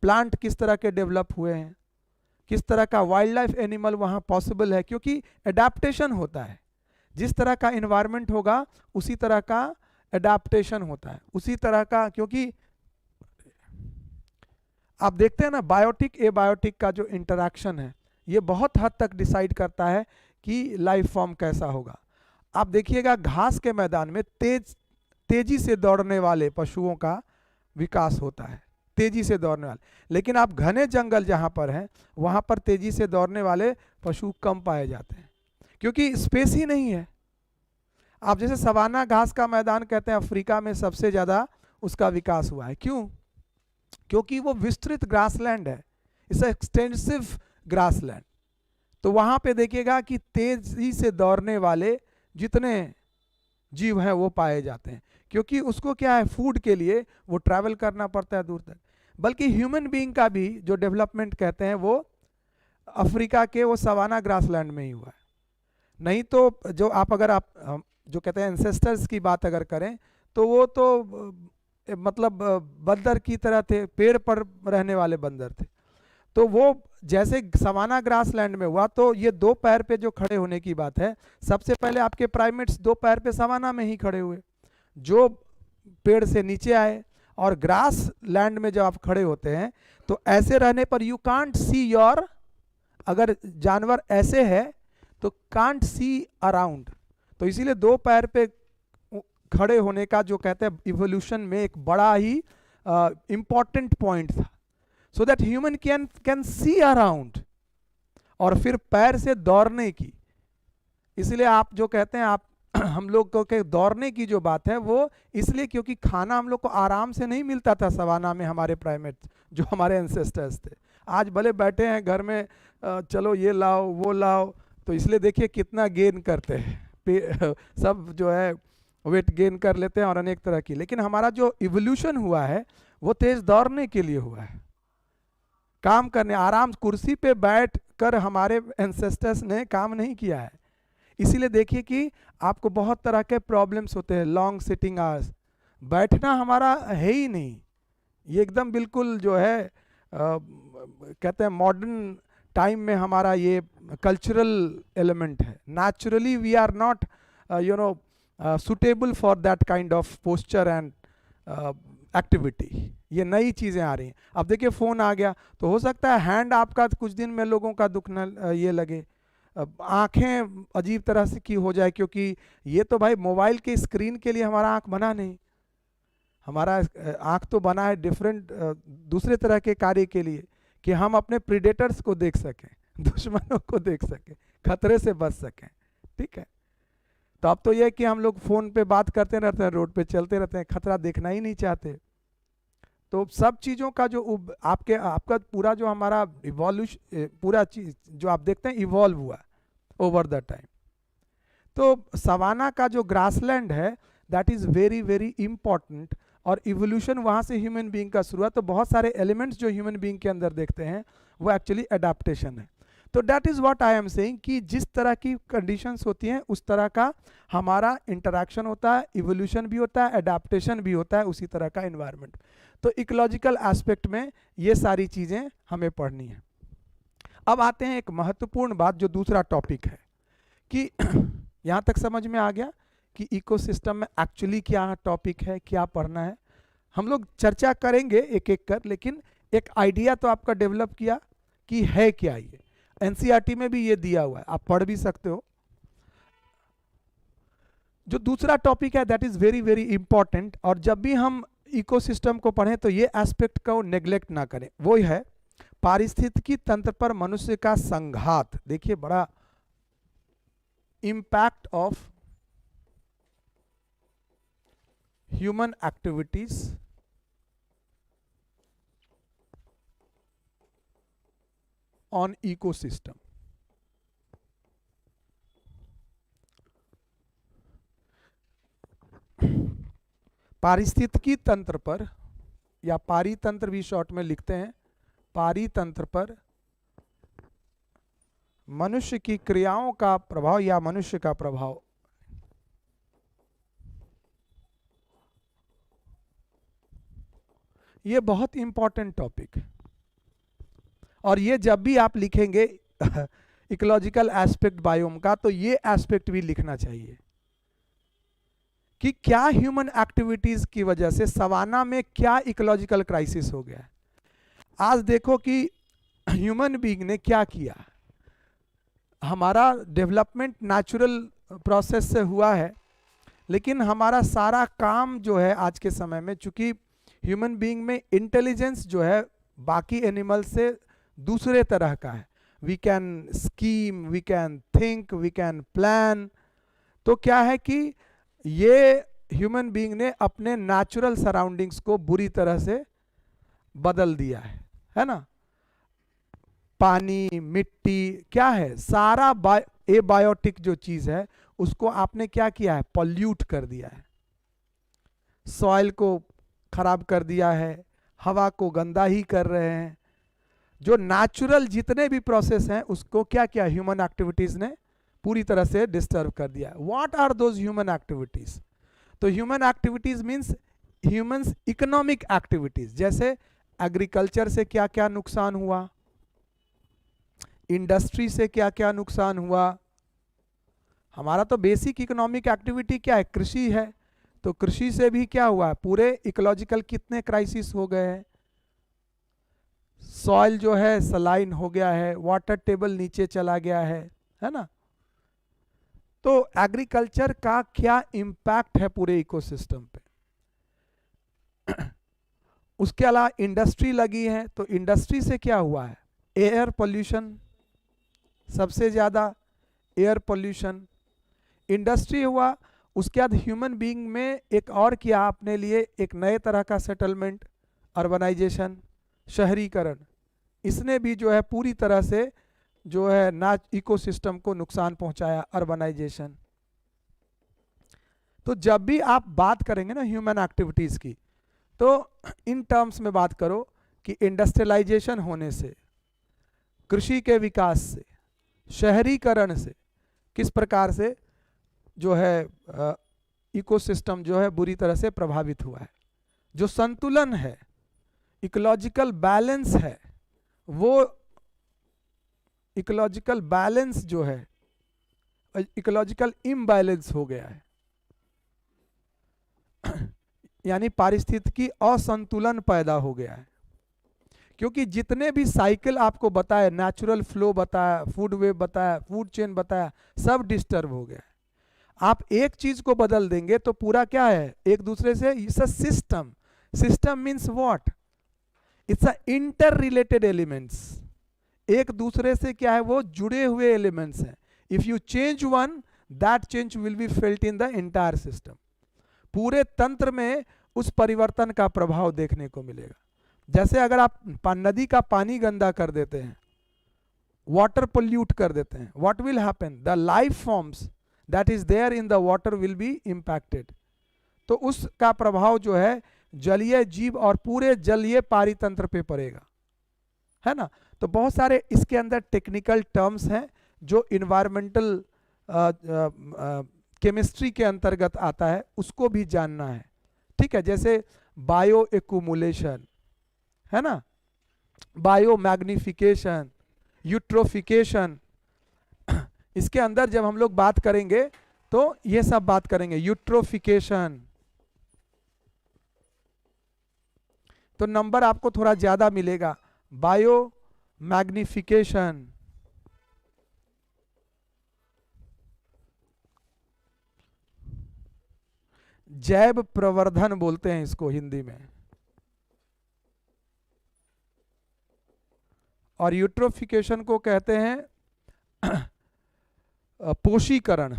प्लांट किस तरह के डेवलप हुए हैं, किस तरह का वाइल्ड लाइफ एनिमल वहाँ पॉसिबल है, क्योंकि एडाप्टेशन होता है। जिस तरह का इन्वायरमेंट होगा उसी तरह का एडाप्टेशन होता है, उसी तरह का। क्योंकि आप देखते हैं ना, बायोटिक एबायोटिक का जो इंटरेक्शन है ये बहुत हद तक डिसाइड करता है कि लाइफ फॉर्म कैसा होगा। आप देखिएगा घास के मैदान में तेजी से दौड़ने वाले पशुओं का विकास होता है, तेजी से दौड़ने वाले। लेकिन आप घने जंगल जहाँ पर हैं वहाँ पर तेजी से दौड़ने वाले पशु कम पाए जाते हैं, क्योंकि स्पेस ही नहीं है। आप जैसे सवाना घास का मैदान कहते हैं, अफ्रीका में सबसे ज़्यादा उसका विकास हुआ है। क्यों? क्योंकि वो विस्तृत ग्रासलैंड है, इट्स एक्सटेंसिव ग्रासलैंड। तो वहाँ पे देखिएगा कि तेजी से दौड़ने वाले जितने जीव हैं वो पाए जाते हैं, क्योंकि उसको क्या है, फूड के लिए वो ट्रैवल करना पड़ता है दूर तक। बल्कि ह्यूमन बीइंग का भी जो डेवलपमेंट कहते हैं वो अफ्रीका के वो सवाना ग्रासलैंड में ही हुआ है। नहीं तो जो आप अगर आप जो कहते हैं एंसेस्टर्स की बात अगर करें तो वो तो मतलब बंदर की तरह थे, पेड़ पर रहने वाले बंदर थे। तो वो जैसे सवाना ग्रासलैंड में हुआ तो ये दो पैर पे जो खड़े होने की बात है, सबसे पहले आपके प्राइमेट्स दो पैर पे सवाना में ही खड़े हुए, जो पेड़ से नीचे आए। और ग्रास लैंड में जब आप खड़े होते हैं तो ऐसे रहने पर यू कांट सी योर, अगर जानवर ऐसे है तो कांट सी अराउंड। तो इसीलिए दो पैर पे खड़े होने का जो कहते हैं इवोल्यूशन में एक बड़ा ही इंपॉर्टेंट पॉइंट था, so that human can see around, और फिर पैर से दौड़ने की। इसलिए आप जो कहते हैं आप हम लोग को के दौड़ने की जो बात है वो इसलिए क्योंकि खाना हम लोग को आराम से नहीं मिलता था सवाना में, हमारे प्राइमेट्स जो हमारे एंसेस्टर्स थे। आज भले बैठे हैं घर में, चलो ये लाओ वो लाओ, तो इसलिए देखिए कितना गेन करते हैं सब जो है वेट गेन कर लेते हैं और अनेक तरह की। लेकिन हमारा जो इवोल्यूशन हुआ है वो तेज दौड़ने के लिए हुआ है, काम करने, आराम कुर्सी पे बैठ कर हमारे एंसेस्टर्स ने काम नहीं किया है। इसीलिए देखिए कि आपको बहुत तरह के प्रॉब्लम्स होते हैं, लॉन्ग सिटिंग आवर्स, बैठना हमारा है ही नहीं। ये एकदम बिल्कुल जो है कहते हैं मॉडर्न टाइम में हमारा ये कल्चरल एलिमेंट है। Naturally we are not suitable for that kind of posture and activity. ये नई चीज़ें आ रही हैं। अब देखिए फ़ोन आ गया तो हो सकता है हैंड आपका कुछ दिन में लोगों का दुखना ये लगे, आंखें अजीब तरह से की हो जाए, क्योंकि ये तो भाई मोबाइल के स्क्रीन के लिए हमारा आंख बना नहीं, हमारा आंख तो बना है डिफरेंट दूसरे तरह के कार्य के लिए, कि हम अपने प्रीडेटर्स को देख सकें, दुश्मनों को देख सकें, खतरे से बच सकें। ठीक है, तो अब तो यह कि हम लोग फ़ोन पे बात करते रहते हैं, रोड पे चलते रहते हैं, खतरा देखना ही नहीं चाहते। तो सब चीज़ों का जो आपका पूरा जो हमारा इवोल्यूशन, पूरा चीज़ जो आप देखते हैं इवॉल्व हुआ ओवर द टाइम। तो सवाना का जो ग्रासलैंड है that is very very important, और इवोल्यूशन वहाँ से ह्यूमन बीइंग का शुरू हुआ। तो बहुत सारे एलिमेंट्स जो ह्यूमन बीइंग के अंदर देखते हैं वो एक्चुअली एडाप्टेशन है। तो that is what I am saying कि जिस तरह की कंडीशंस होती हैं उस तरह का हमारा इंटरेक्शन होता है, इवोल्यूशन भी होता है, एडाप्टेशन भी होता है, उसी तरह का इन्वायरमेंट। तो इकोलॉजिकल एस्पेक्ट में ये सारी चीज़ें हमें पढ़नी है। अब आते हैं एक महत्वपूर्ण बात जो दूसरा टॉपिक है, कि यहाँ तक समझ में आ गया कि इकोसिस्टम में एक्चुअली क्या टॉपिक है, क्या पढ़ना है। हम लोग चर्चा करेंगे एक एक कर, लेकिन एक आइडिया तो आपका डेवलप किया कि है क्या। ये एनसीईआरटी में भी ये दिया हुआ है, आप पढ़ भी सकते हो। जो दूसरा टॉपिक है that is very very important, और जब भी हम इकोसिस्टम को पढ़ें तो ये एस्पेक्ट को नेग्लेक्ट ना करें, वो है पारिस्थितिकी तंत्र पर मनुष्य का संघात। देखिए बड़ा impact of human activities on ecosystem. पारिस्थितिकी तंत्र पर, या पारितंत्र भी शॉर्ट में लिखते हैं, पारितंत्र पर मनुष्य की क्रियाओं का प्रभाव या मनुष्य का प्रभाव। ये बहुत इंपॉर्टेंट टॉपिक है, और ये जब भी आप लिखेंगे इकोलॉजिकल एस्पेक्ट बायोम का, तो ये एस्पेक्ट भी लिखना चाहिए कि क्या ह्यूमन एक्टिविटीज की वजह से सवाना में क्या इकोलॉजिकल क्राइसिस हो गया है। आज देखो कि ह्यूमन बीइंग ने क्या किया। हमारा डेवलपमेंट नेचुरल प्रोसेस से हुआ है, लेकिन हमारा सारा काम जो है आज के समय में, चूंकि ह्यूमन बीइंग में इंटेलिजेंस जो है बाकी एनिमल से दूसरे तरह का है, we can scheme, we can think, we can plan. तो क्या है कि ये ह्यूमन बीइंग ने अपने नेचुरल सराउंडिंग्स को बुरी तरह से बदल दिया है ना। पानी, मिट्टी, क्या है, सारा एबायोटिक जो चीज़ है उसको आपने क्या किया है, पॉल्यूट कर दिया है, सॉइल को खराब कर दिया है, हवा को गंदा ही कर रहे हैं। जो नेचुरल जितने भी प्रोसेस हैं उसको क्या किया, ह्यूमन एक्टिविटीज ने पूरी तरह से डिस्टर्ब कर दिया। What are those human activities? तो human activities means humans economic activities. जैसे एग्रीकल्चर से क्या क्या नुकसान हुआ, इंडस्ट्री से क्या क्या नुकसान हुआ। हमारा तो बेसिक इकोनॉमिक एक्टिविटी क्या है, कृषि है। तो कृषि से भी क्या हुआ, पूरे इकोलॉजिकल कितने क्राइसिस हो गए हैं। सॉइल जो है सलाइन हो गया है, वाटर टेबल नीचे चला गया है ना। तो एग्रीकल्चर का क्या इम्पैक्ट है पूरे इकोसिस्टम पे। उसके अलावा इंडस्ट्री लगी है, तो इंडस्ट्री से क्या हुआ है, एयर पोल्यूशन, सबसे ज्यादा एयर पोल्यूशन इंडस्ट्री हुआ। उसके बाद ह्यूमन बीइंग में एक और किया आपने लिए, एक नए तरह का सेटलमेंट, अर्बनाइजेशन, शहरीकरण। इसने भी जो है पूरी तरह से जो है ना इकोसिस्टम को नुकसान पहुंचाया, अर्बनाइजेशन। तो जब भी आप बात करेंगे ना ह्यूमन एक्टिविटीज की, तो इन टर्म्स में बात करो कि इंडस्ट्रियलाइजेशन होने से, कृषि के विकास से, शहरीकरण से किस प्रकार से जो है इकोसिस्टम जो है बुरी तरह से प्रभावित हुआ है। जो संतुलन है, इकोलॉजिकल बैलेंस है, वो इकोलॉजिकल बैलेंस जो है इकोलॉजिकल इम्बैलेंस हो गया है। यानी पारिस्थितिकी असंतुलन पैदा हो गया है। क्योंकि जितने भी साइकिल आपको बताया, नेचुरल फ्लो बताया, फूड वेव बताया, फूड चेन बताया, सब डिस्टर्ब हो गया है। आप एक चीज को बदल देंगे तो पूरा क्या है, एक दूसरे से, it's a system. System means what, it's a inter related elements. एक दूसरे से क्या है, वो जुड़े हुए एलिमेंट्स हैं। If you change one, that change will be felt in the entire system. पूरे तंत्र में उस परिवर्तन का प्रभाव देखने को मिलेगा। जैसे अगर आप नदी का पानी गंदा कर देते हैं, वाटर पोल्यूट कर देते हैं, what will happen, the life forms that is there in the water will be impacted. तो उसका प्रभाव जो है जलीय जीव और पूरे जलीय पारितंत्र पे पड़ेगा, है ना। तो बहुत सारे इसके अंदर टेक्निकल टर्म्स हैं जो इन्वायरमेंटल केमिस्ट्री के अंतर्गत आता है, उसको भी जानना है, ठीक है। जैसे बायो एक्यूमुलेशन, है ना, बायो मैग्निफिकेशन, यूट्रोफिकेशन। इसके अंदर जब हम लोग बात करेंगे तो ये सब बात करेंगे। यूट्रोफिकेशन तो नंबर आपको थोड़ा ज्यादा मिलेगा। बायो मैग्निफिकेशन, जैव प्रवर्धन बोलते हैं इसको हिंदी में। और यूट्रोफिकेशन को कहते हैं पोषीकरण।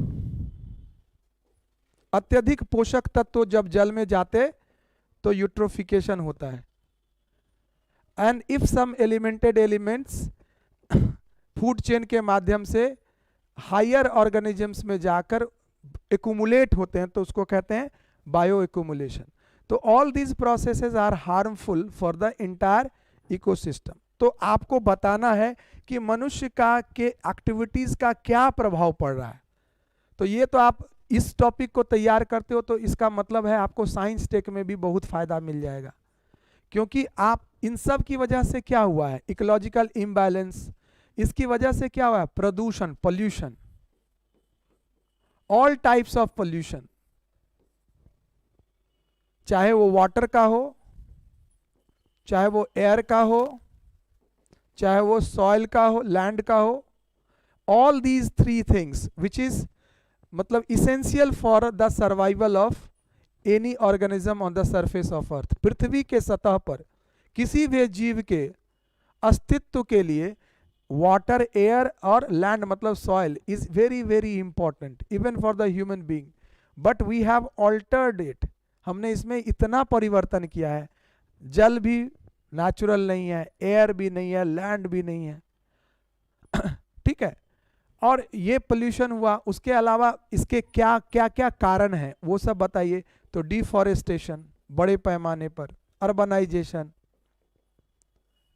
अत्यधिक पोषक तत्व जब जल में जाते तो यूट्रोफिकेशन होता है। And if some elemented elements food chain के माध्यम से हायर ऑर्गेनिजम्स में जाकर एक्यूमुलेट होते हैं तो उसको कहते हैं बायो एक्यूमुलेशन। तो all these processes are harmful for the entire ecosystem. तो आपको बताना है कि मनुष्य का के एक्टिविटीज का क्या प्रभाव पड़ रहा है। तो ये तो आप इस टॉपिक को तैयार करते हो तो इसका मतलब है आपको साइंस टेक में भी बहुत फायदा मिल जाएगा। क्योंकि आप इन सब की वजह से क्या हुआ है, इकोलॉजिकल इम्बैलेंस, इसकी वजह से क्या हुआ है, प्रदूषण, pollution, all types of pollution, चाहे वो वाटर का हो, चाहे वो एयर का हो, चाहे वो सॉइल का हो, लैंड का हो। All these three things which is मतलब essential for the survival of any organism on the surface of earth. पृथ्वी के सतह पर किसी भी जीव के अस्तित्व के लिए वाटर, एयर और लैंड मतलब soil is very very important even for the human being. But we have altered it, हमने इसमें इतना परिवर्तन किया है। जल भी नेचुरल नहीं है, एयर भी नहीं है, लैंड भी नहीं है ठीक है। और ये पोल्यूशन हुआ, उसके अलावा इसके क्या क्या क्या कारण हैं वो सब बताइए। तो डिफॉरेस्टेशन बड़े पैमाने पर, अर्बनाइजेशन,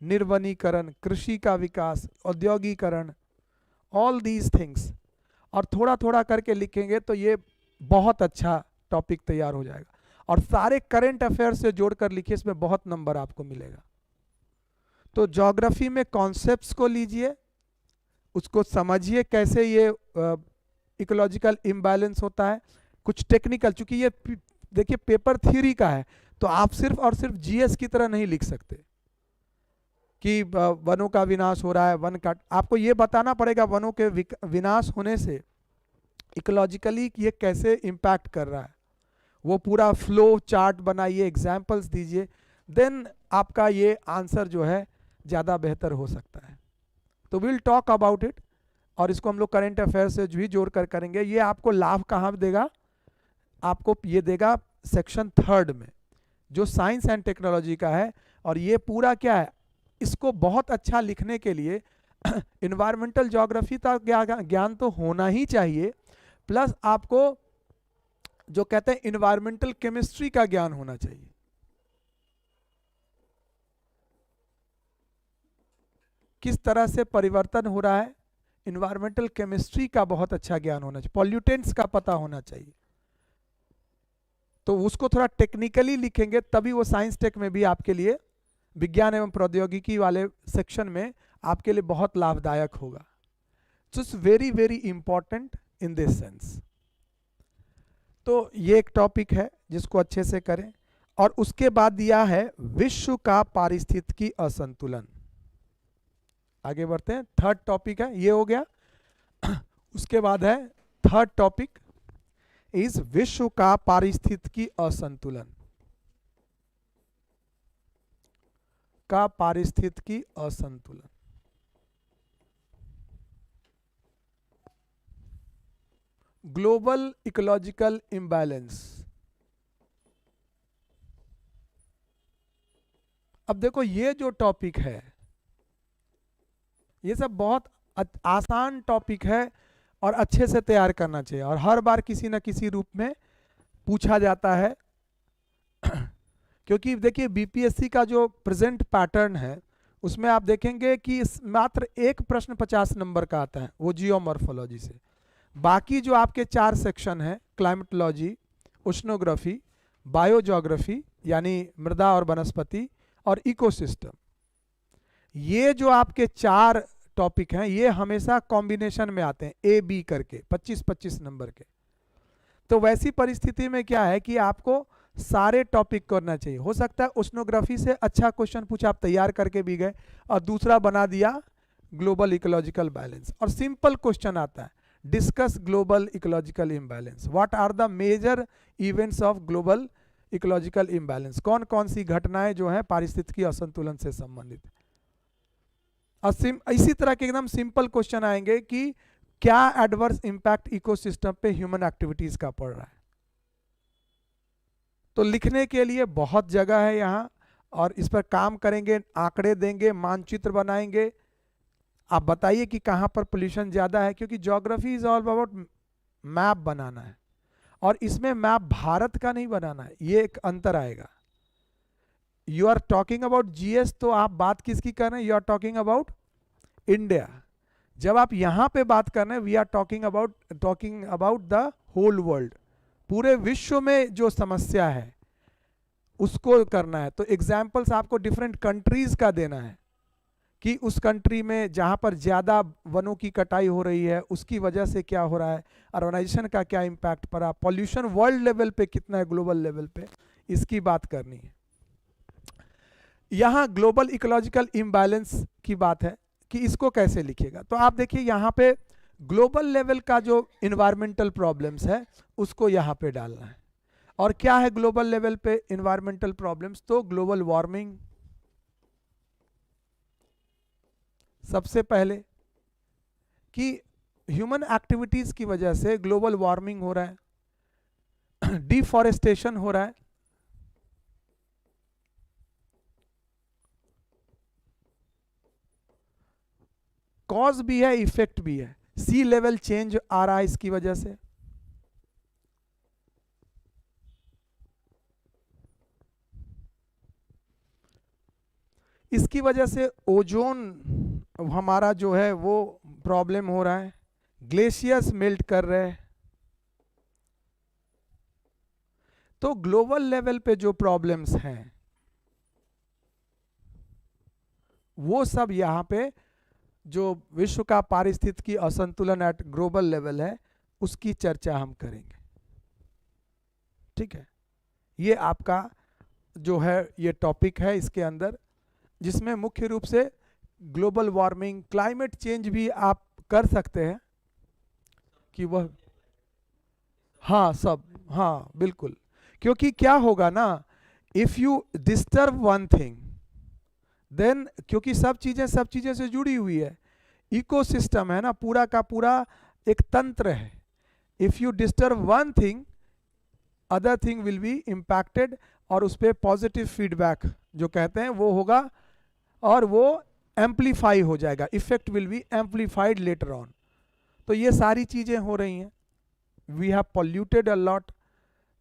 निर्वनीकरण, कृषि का विकास, औद्योगिकरण, ऑल दीज थिंग्स। और थोड़ा थोड़ा करके लिखेंगे तो ये बहुत अच्छा टॉपिक तैयार हो जाएगा। और सारे करंट अफेयर से जोड़कर लिखिए, इसमें बहुत नंबर आपको मिलेगा। तो ज्योग्राफी में कॉन्सेप्ट्स को लीजिए, उसको समझिए कैसे ये इकोलॉजिकल इम्बैलेंस होता है। कुछ टेक्निकल, चूंकि ये देखिए पेपर थ्योरी का है, तो आप सिर्फ और सिर्फ जीएस की तरह नहीं लिख सकते कि वनों का विनाश हो रहा है, वन काट। आपको ये बताना पड़ेगा वनों के विनाश होने से इकोलॉजिकली ये कैसे इम्पैक्ट कर रहा है। वो पूरा फ्लो चार्ट बनाइए, एग्जाम्पल्स दीजिए, देन आपका ये आंसर जो है ज़्यादा बेहतर हो सकता है। तो विल टॉक अबाउट इट, और इसको हम लोग करंट अफेयर से भी जोड़ कर करेंगे। ये आपको लाभ कहाँ देगा, आपको ये देगा सेक्शन 3 में, जो साइंस एंड टेक्नोलॉजी का है। और ये पूरा क्या है, इसको बहुत अच्छा लिखने के लिए इन्वायरमेंटल ज्योग्राफी का ज्ञान तो होना ही चाहिए, प्लस आपको जो कहते हैं इन्वायरमेंटल केमिस्ट्री का ज्ञान होना चाहिए। किस तरह से परिवर्तन हो रहा है, इन्वायरमेंटल केमिस्ट्री का बहुत अच्छा ज्ञान होना चाहिए, पॉल्यूटेंट्स का पता होना चाहिए। तो उसको थोड़ा टेक्निकली लिखेंगे तभी वो साइंस टेक में भी आपके लिए, विज्ञान एवं प्रौद्योगिकी वाले सेक्शन में आपके लिए बहुत लाभदायक होगा। So it's very very important in this sense. तो ये एक टॉपिक है जिसको अच्छे से करें। और उसके बाद दिया है विश्व का पारिस्थितिकी असंतुलन। आगे बढ़ते हैं, 3rd टॉपिक है, ये हो गया। उसके बाद है 3rd टॉपिक इस विश्व का पारिस्थितिकी असंतुलन, का पारिस्थितिकी असंतुलन। Global ecological imbalance. अब देखो ये जो टॉपिक है, ये सब बहुत आसान टॉपिक है और अच्छे से तैयार करना चाहिए, और हर बार किसी न किसी रूप में पूछा जाता है। क्योंकि देखिए बीपीएससी का जो प्रेजेंट पैटर्न है उसमें आप देखेंगे कि मात्र एक प्रश्न 50 नंबर का आता है, वो जियोमॉर्फोलॉजी से। बाकी जो आपके 4 सेक्शन हैं, क्लाइमेटोलॉजी, ओशनोग्राफी, बायोजोग्राफी यानी मृदा और वनस्पति, और इकोसिस्टम, ये जो आपके 4 टॉपिक हैं ये हमेशा कॉम्बिनेशन में आते हैं, ए बी करके 25-25 नंबर के। तो वैसी परिस्थिति में क्या है कि आपको सारे टॉपिक करना चाहिए। हो सकता है ओशनोग्राफी से अच्छा क्वेश्चन पूछा, आप तैयार करके भी गए, और दूसरा बना दिया ग्लोबल इकोलॉजिकल बैलेंस, और सिंपल क्वेश्चन आता है, discuss global ecological imbalance, what are the major events of global ecological imbalance, कौन कौन सी घटनाएं जो है पारिस्थितिकी असंतुलन से संबंधित। और इसी तरह के एकदम सिंपल क्वेश्चन आएंगे कि क्या एडवर्स इंपैक्ट इकोसिस्टम पे ह्यूमन एक्टिविटीज का पड़ रहा है। तो लिखने के लिए बहुत जगह है यहाँ, और इस पर काम करेंगे, आंकड़े देंगे, मानचित्र बनाएंगे। आप बताइए कि कहाँ पर पोल्यूशन ज़्यादा है, क्योंकि geography is all about map बनाना है, और इसमें मैप भारत का नहीं बनाना है, ये एक अंतर आएगा। You are talking about GS, तो आप बात किसकी कर रहे हैं, you are talking about India. जब आप यहाँ पे बात कर रहे हैं, we are talking about the whole world, पूरे विश्व में जो समस्या है उसको करना है। तो एग्जाम्पल्स आपको डिफरेंट कंट्रीज का देना है कि उस कंट्री में जहाँ पर ज़्यादा वनों की कटाई हो रही है उसकी वजह से क्या हो रहा है, अर्बनाइजेशन का क्या इम्पैक्ट पड़ा, पॉल्यूशन वर्ल्ड लेवल पे कितना है, ग्लोबल लेवल पे, इसकी बात करनी है। यहाँ ग्लोबल इकोलॉजिकल इम्बैलेंस की बात है कि इसको कैसे लिखेगा। तो आप देखिए यहाँ पे ग्लोबल लेवल का जो इन्वायरमेंटल प्रॉब्लम्स है उसको यहाँ पे डालना है। और क्या है ग्लोबल लेवल पे इन्वायरमेंटल प्रॉब्लम्स, तो ग्लोबल वार्मिंग सबसे पहले, कि ह्यूमन एक्टिविटीज की वजह से ग्लोबल वार्मिंग हो रहा है, डिफॉरेस्टेशन हो रहा है, कॉज भी है, इफेक्ट भी है। सी लेवल चेंज आ रहा है इसकी वजह से। इसकी वजह से ओजोन हमारा जो है वो प्रॉब्लम हो रहा है, ग्लेशियर्स मेल्ट कर रहे हैं। तो ग्लोबल लेवल पे जो प्रॉब्लम्स हैं वो सब यहाँ पे जो विश्व का पारिस्थितिकी असंतुलन एट ग्लोबल लेवल है उसकी चर्चा हम करेंगे। ठीक है, ये आपका जो है ये टॉपिक है इसके अंदर, जिसमें मुख्य रूप से ग्लोबल वार्मिंग, क्लाइमेट चेंज भी आप कर सकते हैं कि वह, हाँ सब, हाँ बिल्कुल। क्योंकि क्या होगा ना, if you disturb one thing then, क्योंकि सब चीजें से जुड़ी हुई है, इकोसिस्टम है ना, पूरा का पूरा एक तंत्र है। If you disturb one thing other thing will be impacted, और उस पर पॉजिटिव फीडबैक जो कहते हैं वो होगा और वो एम्पलीफाई हो जाएगा, effect will be amplified later on. तो ये सारी चीजें हो रही हैं, we have polluted a lot,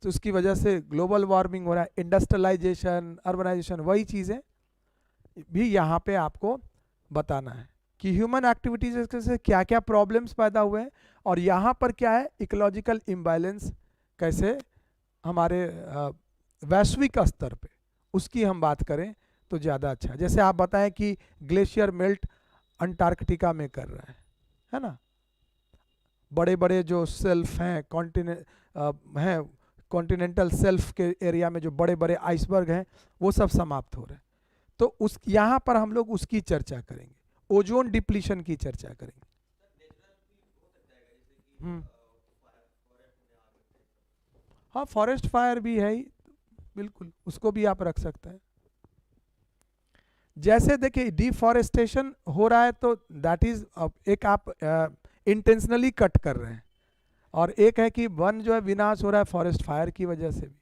तो उसकी वजह से ग्लोबल वार्मिंग हो रहा है, इंडस्ट्रियलाइजेशन, अर्बनाइजेशन, वही चीजें भी यहाँ पे आपको बताना है कि ह्यूमन एक्टिविटीज से क्या क्या प्रॉब्लम्स पैदा हुए हैं, और यहाँ पर क्या है इकोलॉजिकल इम्बैलेंस कैसे हमारे वैश्विक स्तर पे, उसकी हम बात करें तो ज़्यादा अच्छा। जैसे आप बताएं कि ग्लेशियर मेल्ट अंटार्कटिका में कर रहा है ना, बड़े बड़े जो सेल्फ हैं कॉन्टिनेंटल सेल्फ के एरिया में जो बड़े बड़े आइसबर्ग हैं वो सब समाप्त हो रहे हैं। तो उस यहाँ पर हम लोग उसकी चर्चा करेंगे, ओजोन डिप्लीशन की चर्चा करेंगे। हाँ, फॉरेस्ट फायर भी है ही, बिल्कुल उसको भी आप रख सकते हैं। जैसे देखिए डिफॉरेस्टेशन हो रहा है तो दैट इज एक आप इंटेंशनली कट कर रहे हैं, और एक है कि वन जो है विनाश हो रहा है फॉरेस्ट फायर की वजह से भी,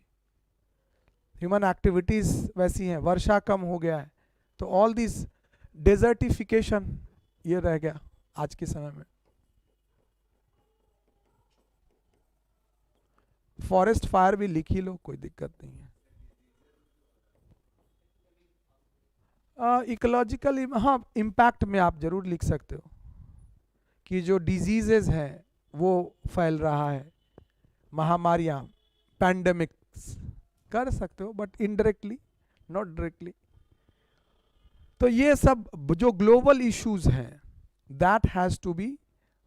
ह्यूमन एक्टिविटीज वैसी हैं, वर्षा कम हो गया है, तो ऑल दिस डेजर्टिफिकेशन ये रह गया आज के समय में। फॉरेस्ट फायर भी लिख ही लो, कोई दिक्कत नहीं है। इकोलॉजिकल हाँ इम्पैक्ट में आप जरूर लिख सकते हो कि जो डिजीजेज हैं वो फैल रहा है, महामारियां, पैंडेमिक्स कर सकते हो, बट इनडायरेक्टली नॉट डायरेक्टली। तो ये सब जो ग्लोबल इश्यूज हैं that has to be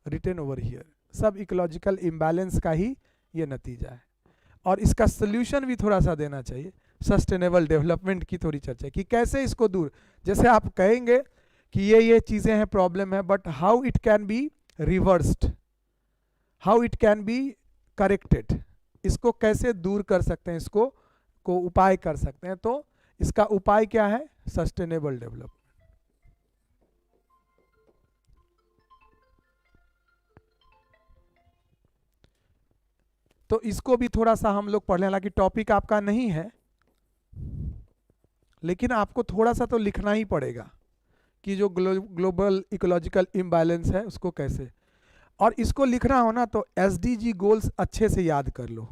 written over here, सब इकोलॉजिकल इम्बैलेंस का ही ये नतीजा है, और इसका सोल्यूशन भी थोड़ा सा देना चाहिए। सस्टेनेबल डेवलपमेंट की थोड़ी चर्चा कि कैसे इसको दूर, जैसे आप कहेंगे कि ये चीजें हैं, प्रॉब्लम है, but how it can be reversed, how it can be corrected, इसको कैसे दूर कर सकते हैं, इसको को उपाय कर सकते हैं। तो इसका उपाय क्या है, सस्टेनेबल डेवलपमेंट। तो इसको भी थोड़ा सा हम लोग पढ़ लें, हालांकि टॉपिक आपका नहीं है लेकिन आपको थोड़ा सा तो लिखना ही पड़ेगा कि जो ग्लोबल इकोलॉजिकल इम्बैलेंस है उसको कैसे, और इसको लिखना हो ना तो एसडीजी गोल्स अच्छे से याद कर लो।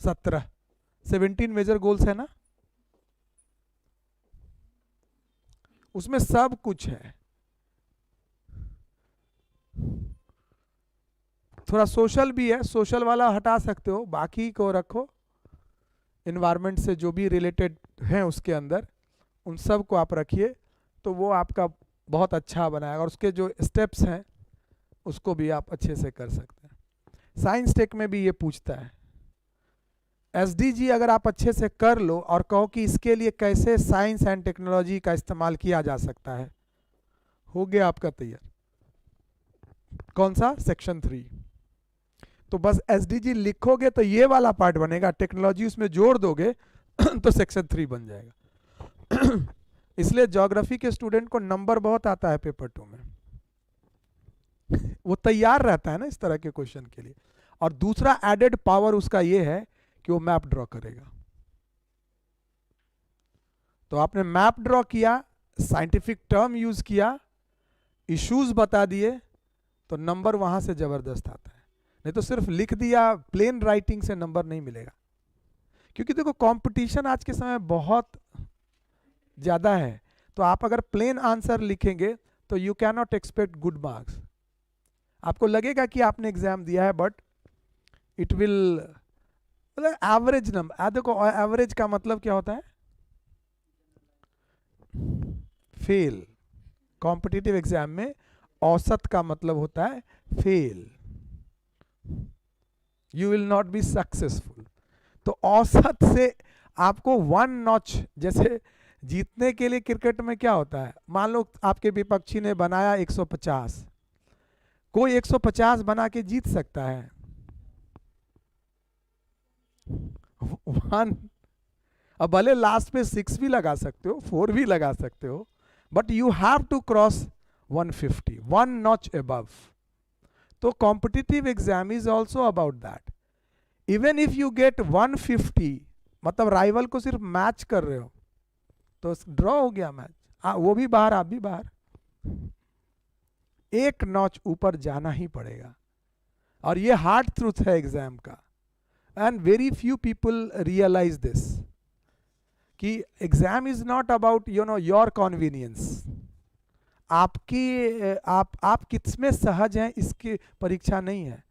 17 मेजर गोल्स है ना, उसमें सब कुछ है। थोड़ा सोशल भी है, सोशल वाला हटा सकते हो, बाकी को रखो, इन्वायरमेंट से जो भी रिलेटेड हैं उसके अंदर उन सब को आप रखिए, तो वो आपका बहुत अच्छा बनाएगा, और उसके जो स्टेप्स हैं उसको भी आप अच्छे से कर सकते हैं। साइंस टेक में भी ये पूछता है, एसडीजी अगर आप अच्छे से कर लो और कहो कि इसके लिए कैसे साइंस एंड टेक्नोलॉजी का इस्तेमाल किया जा सकता है, हो गया आपका तैयार। कौन सा, सेक्शन 3। तो बस एसडीजी लिखोगे तो ये वाला पार्ट बनेगा, टेक्नोलॉजी उसमें जोड़ दोगे तो सेक्शन 3 बन जाएगा। इसलिए ज्योग्राफी के स्टूडेंट को नंबर बहुत आता है पेपर 2 में, वो तैयार रहता है ना इस तरह के क्वेश्चन के लिए। और दूसरा एडेड पावर उसका ये है कि वो मैप ड्रॉ करेगा। तो आपने मैप ड्रॉ किया, साइंटिफिक टर्म यूज किया, इश्यूज बता दिए, तो नंबर वहां से जबरदस्त आता है। नहीं तो सिर्फ लिख दिया, प्लेन राइटिंग से नंबर नहीं मिलेगा। क्योंकि देखो कंपटीशन आज के समय बहुत ज्यादा है, तो आप अगर प्लेन आंसर लिखेंगे तो you can not expect good marks. आपको लगेगा कि आपने एग्जाम दिया है, but it will average number. देखो एवरेज का मतलब क्या होता है? फेल। कॉम्पिटिटिव एग्जाम में औसत का मतलब होता है fail. You will not be successful. तो औसत से आपको 1 नॉच, जैसे जीतने के लिए क्रिकेट में क्या होता है, मान लो आपके विपक्षी ने बनाया 150, कोई 150 बना के जीत सकता है? 1। अब भले लास्ट पे 6 भी लगा सकते हो, 4 भी लगा सकते हो, but you have to cross 150, 1 notch above. तो competitive exam is also about that. Even if you get 150, मतलब राइवल को सिर्फ मैच कर रहे हो, तो ड्रॉ हो गया मैच। वो भी बाहर, आप भी बाहर। 1 नॉच ऊपर जाना ही पड़ेगा। और ये हार्ड ट्रूथ है एग्जाम का, and very few people realise this, कि exam is not about your convenience. आप किसमें सहज हैं इसकी परीक्षा नहीं है।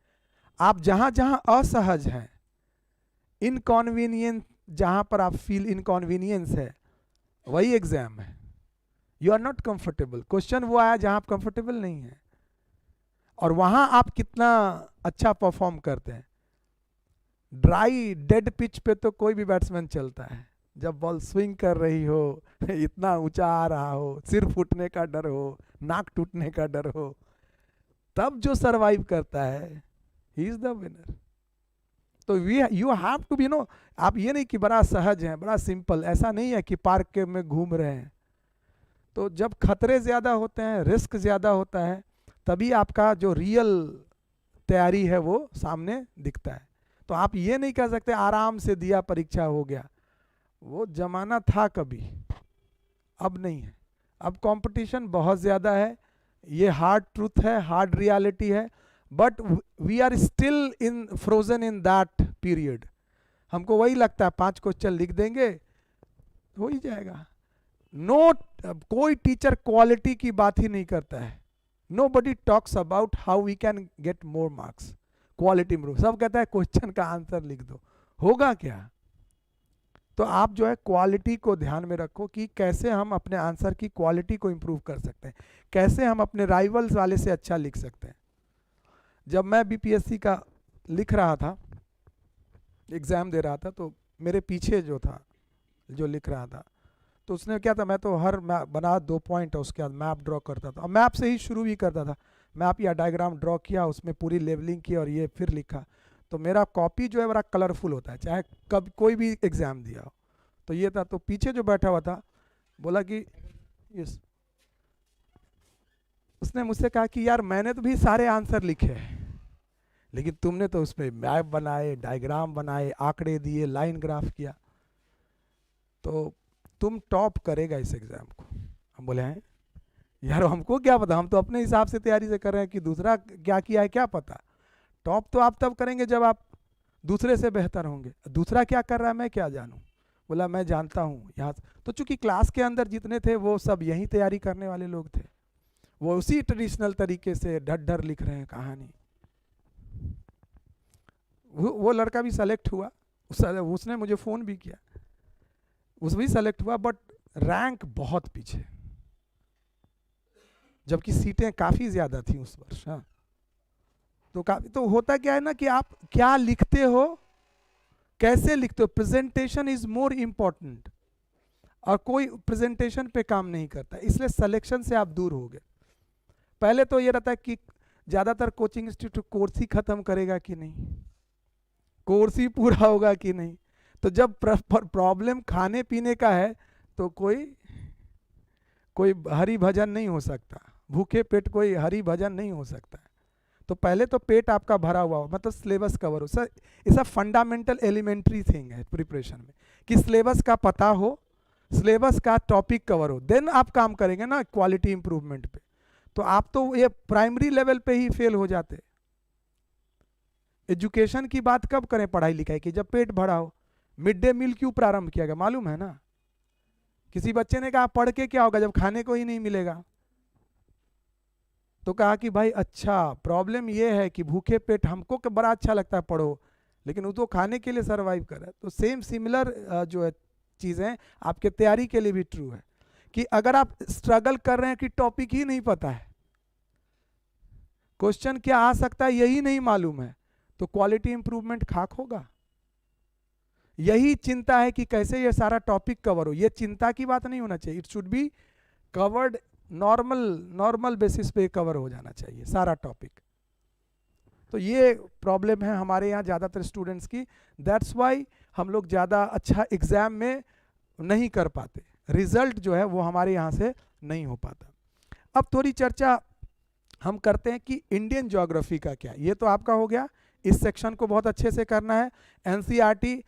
आप जहां जहां असहज हैं, इनकॉन्वीनियंस, जहां पर आप फील इनकॉन्वीनियंस है, वही एग्जाम है। You are not comfortable. Question वो आया जहां आप कंफर्टेबल नहीं है, और वहां आप कितना अच्छा परफॉर्म करते हैं। ड्राई डेड पिच पे तो कोई भी बैट्समैन चलता है। जब बॉल स्विंग कर रही हो, इतना ऊंचा आ रहा हो, सिर फूटने का डर हो, नाक टूटने का डर हो, तब जो सरवाइव करता है, ही इज द विनर। तो यू हैव टू बी आप ये नहीं कि बड़ा सहज हैं, बड़ा सिंपल, ऐसा नहीं है कि पार्क के में घूम रहे हैं। तो जब खतरे ज्यादा होते हैं, रिस्क ज्यादा होता है, तभी आपका जो रियल तैयारी है वो सामने दिखता है। तो आप ये नहीं कह सकते आराम से दिया परीक्षा हो गया। वो जमाना था कभी, अब नहीं है। अब कंपटीशन बहुत ज्यादा है, ये हार्ड ट्रूथ है, हार्ड रियलिटी है, but we are still in frozen in that period. हमको वही लगता है 5 क्वेश्चन लिख देंगे हो ही जाएगा। कोई टीचर क्वालिटी की बात ही नहीं करता है। Nobody talks about how we can get more marks, quality improve। सब कहता है क्वेश्चन का आंसर लिख दो, होगा क्या? तो आप जो है क्वालिटी को ध्यान में रखो कि कैसे हम अपने आंसर की क्वालिटी को इम्प्रूव कर सकते हैं, कैसे हम अपने राइवल्स वाले से अच्छा लिख सकते हैं। जब मैं बीपीएससी का लिख रहा था, एग्ज़ाम दे रहा था, तो मेरे पीछे जो था, जो लिख रहा था, तो उसने क्या था, मैं तो हर मैप बना 2 पॉइंट और उसके बाद मैप ड्रॉ करता था, और मैप से ही शुरू भी करता था। मैप या डायग्राम ड्रॉ किया, उसमें पूरी लेवलिंग की और ये फिर लिखा। तो मेरा कॉपी जो है बड़ा कलरफुल होता है, चाहे कब कोई भी एग्ज़ाम दिया हो। तो ये था। तो पीछे जो बैठा हुआ था बोला कि यस, उसने मुझसे कहा कि यार मैंने तो भी सारे आंसर लिखे हैं, लेकिन तुमने तो उसमें मैप बनाए, डायग्राम बनाए, आंकड़े दिए, लाइन ग्राफ किया, तो तुम टॉप करेगा इस एग्जाम को। हम बोले हैं यार हमको क्या पता, हम तो अपने हिसाब से तैयारी से कर रहे हैं कि दूसरा क्या किया है क्या पता। टॉप तो आप तब करेंगे जब आप दूसरे से बेहतर होंगे, दूसरा क्या कर रहा है मैं क्या जानूं। बोला मैं जानता हूँ यहाँ। तो चूंकि क्लास के अंदर जितने थे वो सब यही तैयारी करने वाले लोग थे, वो उसी ट्रेडिशनल तरीके से ढर लिख रहे हैं कहानी। वो लड़का भी सेलेक्ट हुआ, उसने मुझे फ़ोन भी किया, उस भी सेलेक्ट हुआ, बट रैंक बहुत पीछे, जबकि सीटें काफ़ी ज़्यादा थी उस वर्ष। हाँ, तो होता क्या है ना कि आप क्या लिखते हो, कैसे लिखते हो, प्रेजेंटेशन इज मोर इम्पॉर्टेंट, और कोई प्रेजेंटेशन पे काम नहीं करता, इसलिए सिलेक्शन से आप दूर हो गए। पहले तो ये रहता है कि ज़्यादातर कोचिंग इंस्टीट्यूट कोर्स ही खत्म करेगा कि नहीं, कोर्स ही पूरा होगा कि नहीं। तो जब प्रॉब्लम खाने पीने का है तो कोई हरि भजन नहीं हो सकता, भूखे पेट कोई हरि भजन नहीं हो सकता। तो पहले तो पेट आपका भरा हुआ हो, मतलब सिलेबस कवर हो। सर ऐसा फंडामेंटल एलिमेंट्री थिंग है प्रिपरेशन में कि सिलेबस का पता हो, सिलेबस का टॉपिक कवर हो, देन आप काम करेंगे ना क्वालिटी इंप्रूवमेंट पे। तो आप तो ये प्राइमरी लेवल पे ही फेल हो जाते। एजुकेशन की बात कब करें पढ़ाई लिखाई की, जब पेट भरा हो। मिड डे मील क्यों प्रारंभ किया गया मालूम है ना? किसी बच्चे ने कहा पढ़ के क्या होगा जब खाने को ही नहीं मिलेगा। तो कहा कि भाई अच्छा प्रॉब्लम ये है कि भूखे पेट हमको बड़ा अच्छा लगता है पढ़ो, लेकिन वो तो खाने के लिए सरवाइव कर रहा है। तो सेम सिमिलर जो है चीज़ें आपके तैयारी के लिए भी ट्रू है कि अगर आप स्ट्रगल कर रहे हैं कि टॉपिक ही नहीं पता है, क्वेश्चन क्या आ सकता है यही नहीं मालूम है, तो क्वालिटी इंप्रूवमेंट खाक होगा। यही चिंता है कि कैसे ये सारा टॉपिक कवर हो, ये चिंता की बात नहीं होना चाहिए। It should be covered normal basis पे कवर हो जाना चाहिए सारा टॉपिक। तो ये प्रॉब्लम है हमारे यहाँ ज़्यादातर स्टूडेंट्स की। दैट्स वाई हम लोग ज़्यादा अच्छा एग्जाम में नहीं कर पाते, रिजल्ट जो है वो हमारे यहाँ से नहीं हो पाता। अब थोड़ी चर्चा हम करते हैं कि इंडियन ज्योग्राफी का क्या। ये तो आपका हो गया, इस सेक्शन को बहुत अच्छे से करना है। एनसीईआरटी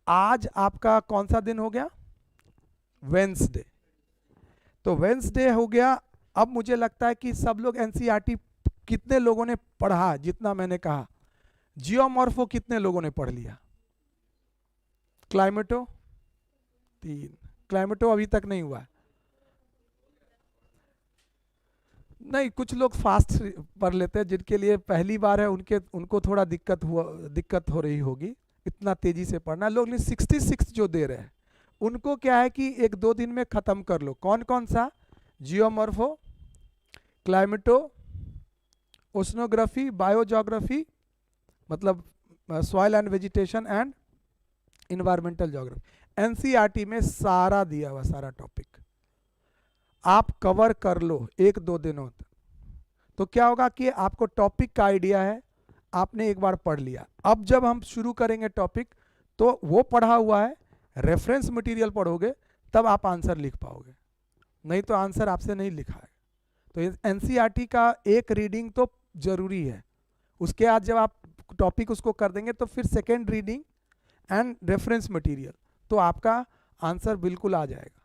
आज आपका कौन सा दिन हो गया? वेंसडे। तो वेंसडे हो गया। अब मुझे लगता है कि सब लोग एनसीईआरटी कितने लोगों ने पढ़ा? जितना मैंने कहा। जियोमॉर्फो कितने लोगों ने पढ़ लिया? क्लाइमेटो 3, क्लाइमेटो अभी तक नहीं हुआ। नहीं, कुछ लोग फास्ट पढ़ लेते हैं, जिनके लिए पहली बार है उनको थोड़ा दिक्कत हो रही होगी इतना तेजी से पढ़ना। लोग 66 जो दे रहे हैं उनको क्या है कि 1-2 दिन में खत्म कर लो। कौन कौन सा? जियोमॉर्फो, क्लाइमेटो, ओशनोग्राफी, बायोजोग्राफी मतलब soil and vegetation and environmental geography. NCERT में सारा दिया हुआ सारा टॉपिक आप कवर कर लो 1-2 दिनों तक। तो क्या होगा कि आपको टॉपिक का आइडिया है, आपने एक बार पढ़ लिया। अब जब हम शुरू करेंगे टॉपिक तो वो पढ़ा हुआ है, रेफरेंस मटेरियल पढ़ोगे तब आप आंसर लिख पाओगे, नहीं तो आंसर आपसे नहीं लिखा है। तो एनसीईआरटी का एक रीडिंग तो जरूरी है। उसके बाद जब आप टॉपिक उसको कर देंगे तो फिर second reading and reference material, तो आपका आंसर बिल्कुल आ जाएगा।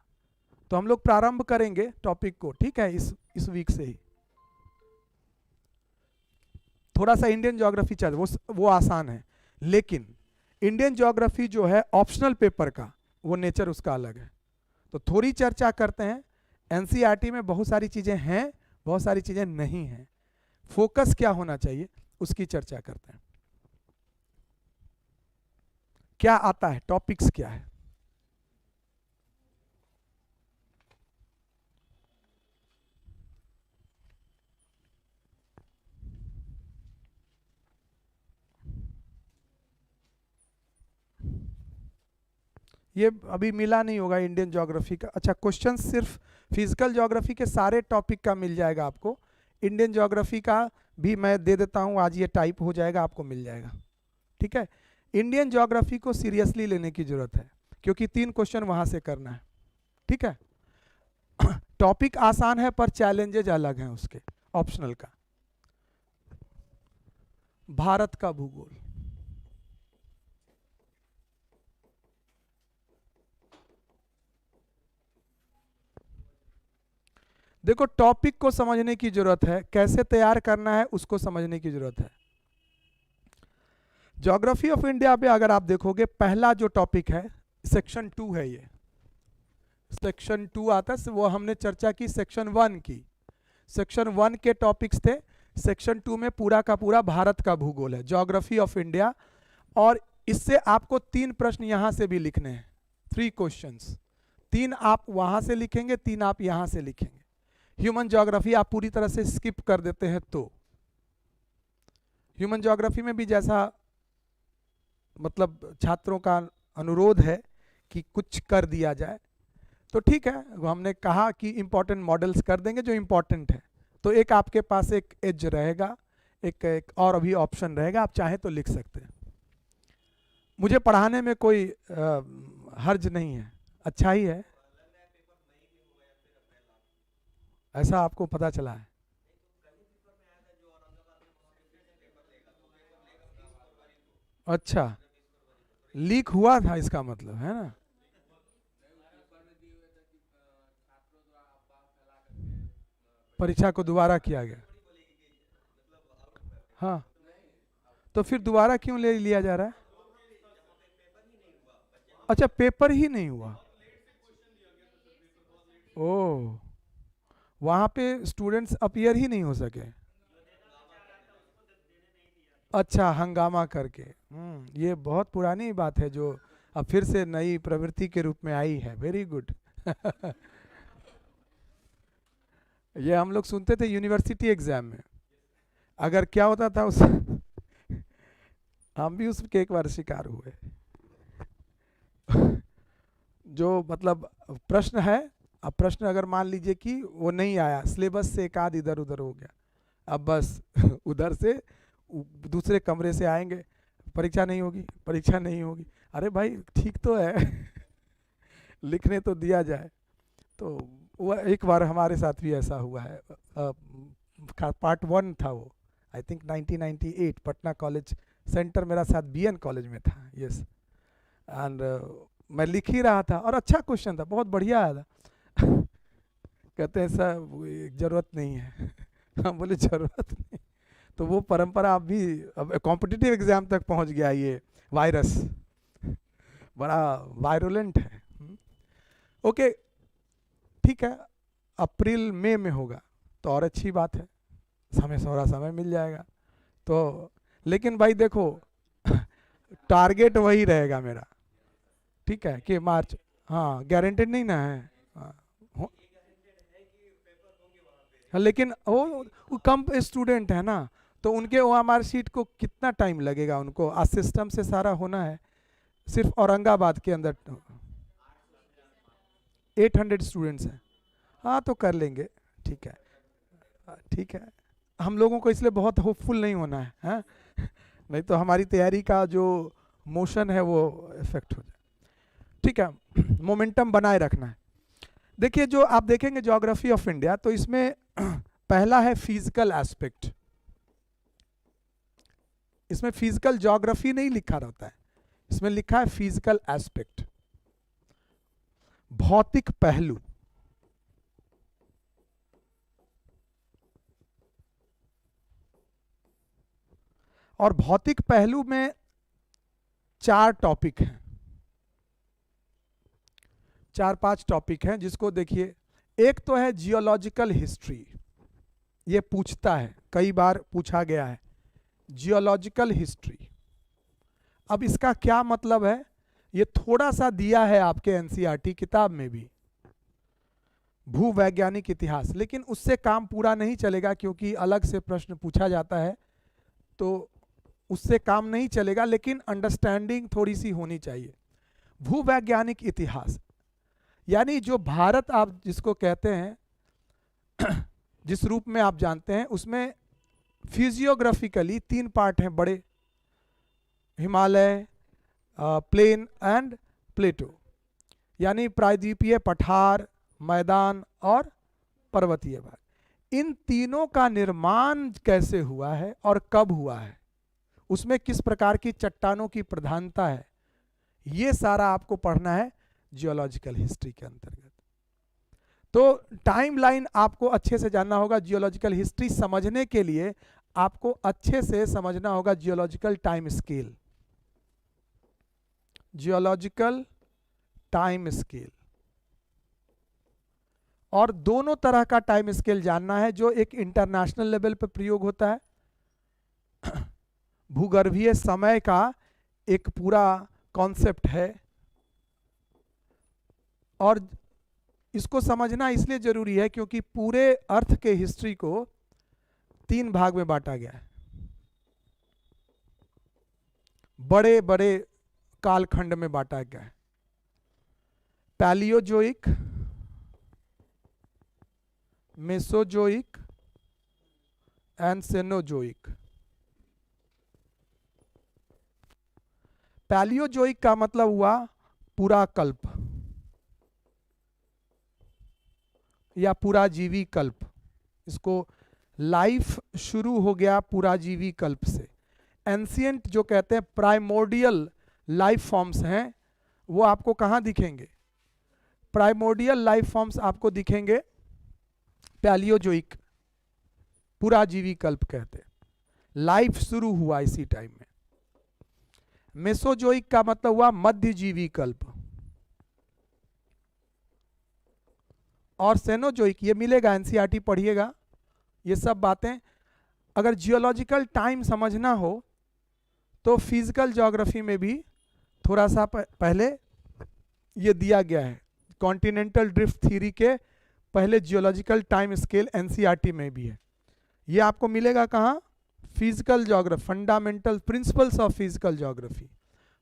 तो हम लोग प्रारंभ करेंगे टॉपिक को, ठीक है, इस वीक से ही। थोड़ा सा इंडियन ज्योग्राफी चल, वो आसान है, लेकिन इंडियन ज्योग्राफी जो है ऑप्शनल पेपर का वो नेचर उसका अलग है। तो थोड़ी चर्चा करते हैं। एनसीईआरटी में बहुत सारी चीजें हैं, बहुत सारी चीजें नहीं हैं, फोकस क्या होना चाहिए उसकी चर्चा करते हैं। क्या आता है, टॉपिक्स क्या है? ये अभी मिला नहीं होगा इंडियन ज्योग्राफी का। अच्छा, क्वेश्चन सिर्फ फिजिकल ज्योग्राफी के सारे टॉपिक का मिल जाएगा आपको। इंडियन ज्योग्राफी का भी मैं दे देता हूँ, आज ये टाइप हो जाएगा, आपको मिल जाएगा, ठीक है। इंडियन ज्योग्राफी को सीरियसली लेने की जरूरत है क्योंकि 3 क्वेश्चन वहां से करना है, ठीक है। टॉपिक आसान है पर चैलेंजेज अलग हैं उसके। ऑप्शनल का भारत का भूगोल, देखो टॉपिक को समझने की जरूरत है, कैसे तैयार करना है उसको समझने की जरूरत है। ज्योग्राफी ऑफ इंडिया पे अगर आप देखोगे पहला जो टॉपिक है सेक्शन 2 है। ये सेक्शन 2 आता है, वो हमने चर्चा की सेक्शन 1 की। सेक्शन 1 के टॉपिक्स थे। सेक्शन 2 में पूरा का पूरा भारत का भूगोल है, ज्योग्राफी ऑफ इंडिया। और इससे आपको 3 प्रश्न यहां से भी लिखने हैं, 3 क्वेश्चंस। 3 आप वहां से लिखेंगे, 3 आप यहां से लिखेंगे। ह्यूमन ज्योग्राफी आप पूरी तरह से स्किप कर देते हैं तो ह्यूमन ज्योग्राफी में भी जैसा मतलब छात्रों का अनुरोध है कि कुछ कर दिया जाए, तो ठीक है, हमने कहा कि इंपॉर्टेंट मॉडल्स कर देंगे जो इंपॉर्टेंट है। तो एक आपके पास एक एज रहेगा, एक और अभी ऑप्शन रहेगा, आप चाहें तो लिख सकते हैं। मुझे पढ़ाने में कोई हर्ज नहीं है, अच्छा ही है। ऐसा आपको पता चला है? अच्छा, लीक हुआ था इसका मतलब है ना। परीक्षा को दोबारा किया गया। हाँ, तो फिर दोबारा क्यों ले लिया जा रहा है? अच्छा, पेपर ही नहीं हुआ। ओह, वहां पे स्टूडेंट्स अपीयर ही नहीं हो सके। अच्छा, हंगामा करके। ये बहुत पुरानी बात है जो अब फिर से नई प्रवृत्ति के रूप में आई है। Very good. ये हम लोग सुनते थे यूनिवर्सिटी एग्जाम में, अगर क्या होता था उस हम भी उसके एक बार शिकार हुए। जो मतलब प्रश्न है, अब प्रश्न अगर मान लीजिए कि वो नहीं आया, सिलेबस से एक आध इधर उधर हो गया, अब बस उधर से दूसरे कमरे से आएंगे, परीक्षा नहीं होगी, परीक्षा नहीं होगी। अरे भाई ठीक तो है लिखने तो दिया जाए। तो वो एक बार हमारे साथ भी ऐसा हुआ है। पार्ट 1 था वो, I think 1998, Patna college centre मेरा साथ BN कॉलेज में था। यस, एंड मैं लिख ही रहा था और अच्छा क्वेश्चन था, बहुत बढ़िया आया था। कहते हैं सर जरूरत नहीं है। हम बोले जरूरत नहीं। तो वो परंपरा अब भी अब कॉम्पिटिटिव एग्जाम तक पहुंच गया। ये वायरस बड़ा वायरुलेंट है। ओके, ठीक है, अप्रैल मई में होगा तो और अच्छी बात है, समय थोड़ा समय मिल जाएगा। तो लेकिन भाई देखो टारगेट वही रहेगा मेरा, ठीक है, कि मार्च। हाँ, गारंटेड नहीं ना है। हाँ, लेकिन वो कम स्टूडेंट है ना, तो उनके वहाँ मार्कशीट को कितना टाइम लगेगा, उनको आज सिस्टम से सारा होना है। सिर्फ औरंगाबाद के अंदर 800 स्टूडेंट्स हैं। हाँ, तो कर लेंगे, ठीक है, ठीक है। हम लोगों को इसलिए बहुत होपफुल नहीं होना है, हाँ? नहीं तो हमारी तैयारी का जो मोशन है वो इफेक्ट हो जाए। ठीक है, मोमेंटम बनाए रखना है। देखिए, जो आप देखेंगे ज्योग्राफी ऑफ इंडिया, तो इसमें पहला है फिजिकल एस्पेक्ट। इसमें फिजिकल ज्योग्राफी नहीं लिखा रहता है, इसमें लिखा है फिजिकल एस्पेक्ट, भौतिक पहलू। और भौतिक पहलू में 4 टॉपिक हैं, 4-5 टॉपिक हैं, जिसको देखिए। एक तो है जियोलॉजिकल हिस्ट्री, ये पूछता है, कई बार पूछा गया है, जियोलॉजिकल हिस्ट्री। अब इसका क्या मतलब है, ये थोड़ा सा दिया है आपके एनसीईआरटी किताब में भी, भूवैज्ञानिक इतिहास, लेकिन उससे काम पूरा नहीं चलेगा, क्योंकि अलग से प्रश्न पूछा जाता है, तो उससे काम नहीं चलेगा, लेकिन अंडरस्टैंडिंग थोड़ी सी होनी चाहिए। भूवैज्ञानिक इतिहास यानी जो भारत आप जिसको कहते हैं, जिस रूप में आप जानते हैं, उसमें फिजियोग्राफिकली 3 पार्ट हैं बड़े, हिमालय, प्लेन एंड प्लेटो, यानी प्रायद्वीपीय पठार, मैदान और पर्वतीय भाग। इन तीनों का निर्माण कैसे हुआ है और कब हुआ है, उसमें किस प्रकार की चट्टानों की प्रधानता है, ये सारा आपको पढ़ना है जियोलॉजिकल हिस्ट्री के अंतर्गत। तो टाइमलाइन आपको अच्छे से जानना होगा। जियोलॉजिकल हिस्ट्री समझने के लिए आपको अच्छे से समझना होगा geological time scale, geological time scale. और दोनों तरह का टाइम स्केल जानना है, जो एक इंटरनेशनल लेवल पर प्रयोग होता है, भूगर्भीय समय का एक पूरा कॉन्सेप्ट है, और इसको समझना इसलिए जरूरी है क्योंकि पूरे अर्थ के हिस्ट्री को 3 भाग में बांटा गया है, बड़े बड़े कालखंड में बांटा गया है, Palaeozoic, Mesozoic and Cenozoic. Palaeozoic का मतलब हुआ पूरा कल्प या पुराजीवी कल्प, इसको लाइफ शुरू हो गया पुराजीवी कल्प से। एंशिएंट जो कहते हैं प्राइमोर्डियल लाइफ फॉर्म्स हैं, वो आपको कहाँ दिखेंगे, प्राइमोर्डियल लाइफ फॉर्म्स आपको दिखेंगे पैलियोजोइक पुराजीवी कल्प कहते हैं। लाइफ शुरू हुआ इसी टाइम में। मेसोजोइक का मतलब हुआ मध्यजीवी कल्प। और सेनोजोइक, ये मिलेगा, एनसीईआरटी पढ़िएगा ये सब बातें। अगर जियोलॉजिकल टाइम समझना हो तो फिजिकल ज्योग्राफी में भी थोड़ा सा पहले ये दिया गया है। कॉन्टिनेंटल ड्रिफ्ट थ्योरी के पहले जियोलॉजिकल टाइम स्केल एनसीईआरटी में भी है। ये आपको मिलेगा कहाँ? Physical geography, fundamental principles of physical geography,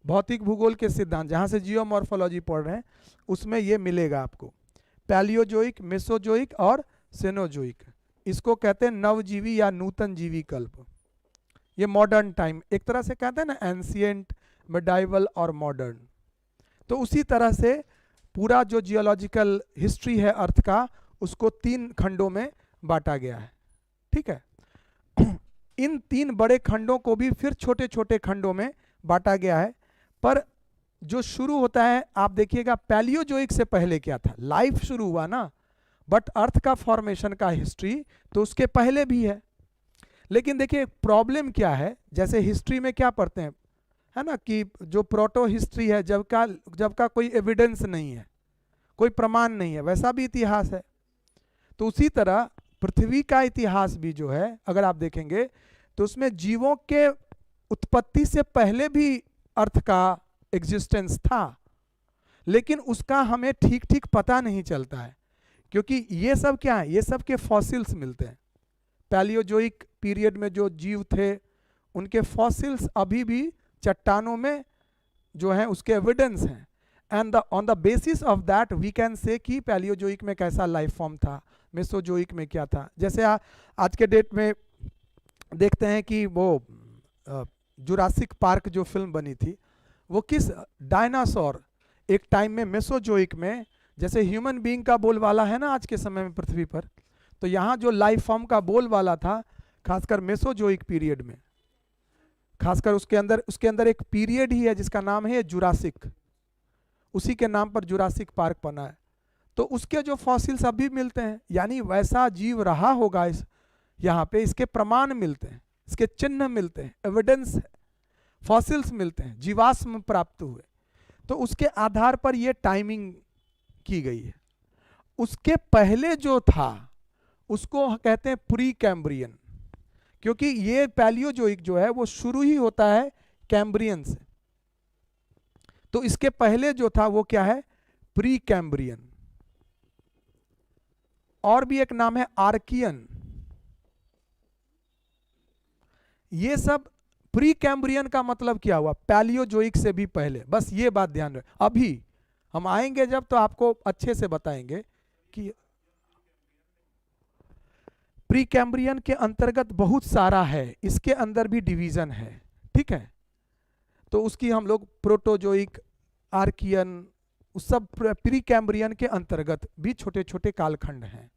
भौतिक भूगोल के सिद्धांत, जहाँ से जियोमॉर्फोलॉजी पढ़ रहे हैं उसमें ये मिलेगा आपको। पैलियोजोइक, मेसोजोइक और सेनोजोइक, इसको कहते हैं नवजीवी या नूतन जीवी कल्प। ये मॉडर्न टाइम, एक तरह से कहते हैं ना एंशिएंट, मिडाइवल और मॉडर्न। तो उसी तरह से पूरा जो जियोलॉजिकल हिस्ट्री है अर्थ का, उसको 3 खंडों में बांटा गया है। ठीक है, इन 3 बड़े खंडों को भी फिर छोटे छोटे खंडों में बांटा गया है। पर जो शुरू होता है, आप देखिएगा पैलियोजोइक से पहले क्या था? लाइफ शुरू हुआ ना, बट अर्थ का फॉर्मेशन का हिस्ट्री तो उसके पहले भी है। लेकिन देखिए प्रॉब्लम क्या है, जैसे हिस्ट्री में क्या पढ़ते हैं, है ना, कि जो प्रोटो हिस्ट्री है, जब का कोई एविडेंस नहीं है, कोई प्रमाण नहीं है, वैसा भी इतिहास है। तो उसी तरह पृथ्वी का इतिहास भी जो है, अगर आप देखेंगे तो उसमें जीवों के उत्पत्ति से पहले भी अर्थ का एग्जिस्टेंस था, लेकिन उसका हमें ठीक ठीक पता नहीं चलता है, क्योंकि ये सब क्या है, ये सब के फॉसिल्स मिलते हैं। पैलियोजोइक पीरियड में जो जीव थे उनके फॉसिल्स अभी भी चट्टानों में जो है उसके एविडेंस हैं, and on the basis of that we can say कि पैलियोजोइक में कैसा लाइफ फॉर्म था, मेसोजोइक में क्या था। जैसे आज के डेट में देखते हैं कि वो जुरासिक पार्क जो फिल्म बनी थी, वो किस डायनासोर, एक टाइम में मेसोजोइक में, जैसे ह्यूमन बीइंग का बोलबाला है ना आज के समय में पृथ्वी पर, तो यहाँ जो लाइफ फॉर्म का बोलबाला था खासकर मेसोजोइक पीरियड में, खासकर उसके अंदर एक पीरियड ही है जिसका नाम है जुरासिक, उसी के नाम पर जुरासिक पार्क बना है। तो उसके जो फॉसिल्स अभी मिलते हैं, यानी वैसा जीव रहा होगा इस यहाँ पे, इसके प्रमाण मिलते हैं, इसके चिन्ह मिलते हैं, एविडेंस है, फॉसिल्स मिलते हैं, जीवाश्म प्राप्त हुए। तो उसके आधार पर ये टाइमिंग की गई है। उसके पहले जो था उसको कहते हैं प्री कैम्ब्रियन, क्योंकि ये पैलियोजोइक जो है वो शुरू ही होता है कैम्ब्रियन से। तो इसके पहले जो था वो क्या है? Pre Cambrian. और भी एक नाम है आर्कियन। ये सब प्री कैम्ब्रियन का मतलब क्या हुआ? पैलियोजोइक से भी पहले। बस ये बात ध्यान रखें, अभी हम आएंगे जब तो आपको अच्छे से बताएंगे कि प्री कैम्ब्रियन के अंतर्गत बहुत सारा है, इसके अंदर भी डिवीजन है। ठीक है, तो उसकी हम लोग प्रोटोजोइक, आर्कियन, उस सब प्री कैम्ब्रियन के अंतर्गत भी छोटे छोटे कालखंड हैं।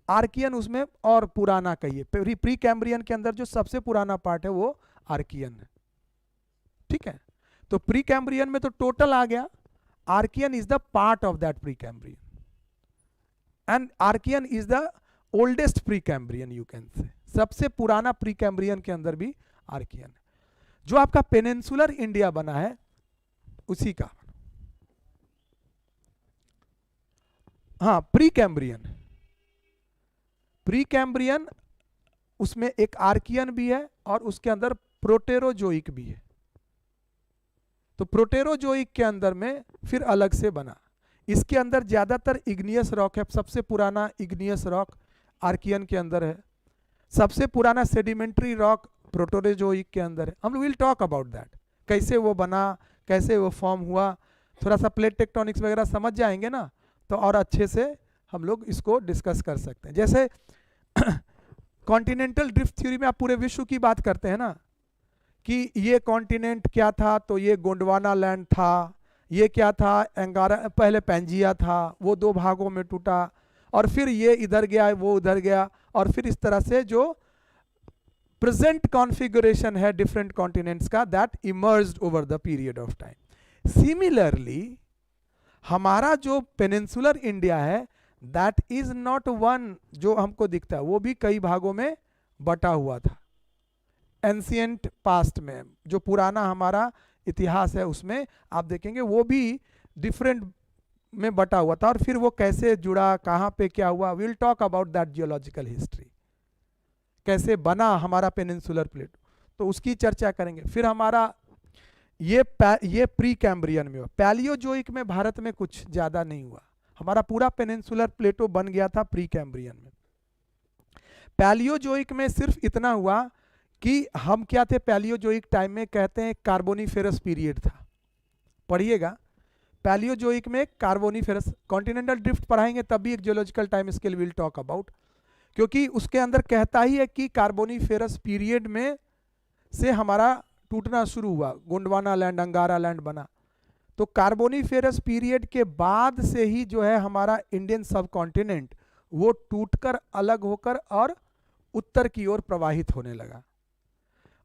आर्कियन उसमें और पुराना कहिए, प्री कैम्ब्रियन के अंदर जो सबसे पुराना पार्ट है वो आर्कियन है। ठीक है, तो प्री कैम्ब्रियन में तो टोटल आ गया, Archean is the part of that pre Cambrian, and Archean is the oldest pre Cambrian you can say. सबसे पुराना प्री कैम्ब्रियन के अंदर भी आर्कियन है। जो आपका पेनिनसुलर इंडिया बना है उसी का, हाँ प्री कैम्ब्रियन, प्री कैम्ब्रियन उसमें एक आर्कियन भी है और उसके अंदर प्रोटेरोजोइक भी है। तो प्रोटेरोजोइक के अंदर में फिर अलग से बना, इसके अंदर ज्यादातर इग्नियस रॉक है। सबसे पुराना इग्नियस रॉक आर्कियन के अंदर है, सबसे पुराना सेडिमेंट्री रॉक प्रोटेरोजोइक के अंदर है। हम लोग विल टॉक अबाउट दैट, कैसे वो बना, कैसे वो फॉर्म हुआ, थोड़ा सा प्लेट टेक्टोनिक्स वगैरह समझ जाएंगे ना तो और अच्छे से हम लोग इसको डिस्कस कर सकते हैं। जैसे कॉन्टिनेंटल ड्रिफ्ट थ्योरी में आप पूरे विश्व की बात करते हैं ना, कि ये कॉन्टिनेंट क्या था, तो ये गोंडवाना लैंड था, ये क्या था, एंगारा, पहले पैंजिया था, वो 2 भागों में टूटा, और फिर ये इधर गया, वो उधर गया, और फिर इस तरह से जो प्रेजेंट कॉन्फ़िगरेशन है डिफरेंट कॉन्टिनेंट्स का, that emerged over the period of time. Similarly हमारा जो पेनिनसुलर इंडिया है, दैट इज नॉट वन जो हमको दिखता है, वो भी कई भागों में बटा हुआ था। एंशियंट पास्ट में, जो पुराना हमारा इतिहास है उसमें आप देखेंगे वो भी डिफरेंट में बटा हुआ था, और फिर वो कैसे जुड़ा, कहाँ पे क्या हुआ, will talk about that geological history, कैसे बना हमारा पेनिनसुलर प्लेट, तो उसकी चर्चा करेंगे। फिर हमारा ये प्री कैम्ब्रियन में हुआ। पैलियोजोइक में भारत में कुछ ज़्यादा नहीं हुआ, हमारा पूरा पेनिनसुलर प्लेटो बन गया था प्री कैम्ब्रियन में। पैलियोजोइक में सिर्फ इतना हुआ कि हम क्या थे, पैलियोजोइक टाइम में कहते हैं कार्बोनिफेरस पीरियड था। पढ़िएगा, पैलियोजोइक में कार्बोनिफेरस, कॉन्टिनेंटल ड्रिफ्ट पढ़ाएंगे तब भी एक geological time scale will talk about, क्योंकि उसके अंदर कहता ही है कि कार्बोनिफेरस पीरियड में से हमारा टूटना शुरू हुआ, गोंडवाना लैंड, अंगारा लैंड बना। तो कार्बोनिफेरस पीरियड के बाद से ही जो है हमारा इंडियन सब कॉन्टिनेंट वो टूटकर अलग होकर और उत्तर की ओर प्रवाहित होने लगा।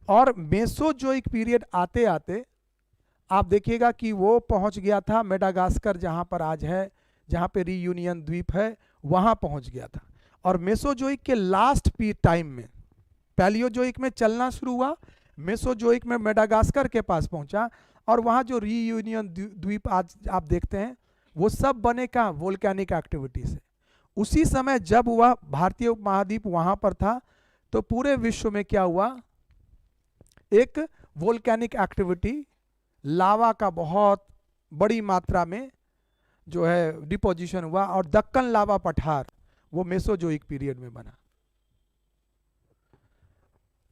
और मेसोजोइक पीरियड आते आते आप देखिएगा कि वो पहुंच गया था मेडागास्कर, जहां पर आज है, जहां पे रीयूनियन द्वीप है, वहां पहुंच गया था। और मेसोजोइक के लास्ट टाइम में, पैलियोजोइक में चलना शुरू हुआ, मेसोजोइक में मेडागास्कर के पास पहुंचा, और वहां जो रीयूनियन द्वीप आज आप देखते हैं वो सब बने का वोल्केनिक एक्टिविटी से। उसी समय जब वह भारतीय उपमहाद्वीप वहां पर था, तो पूरे विश्व में क्या हुआ, एक वोल्केनिक एक्टिविटी, लावा का बहुत बड़ी मात्रा में जो है डिपोजिशन हुआ, और दक्कन लावा पठार वो मेसोजोइक पीरियड में बना।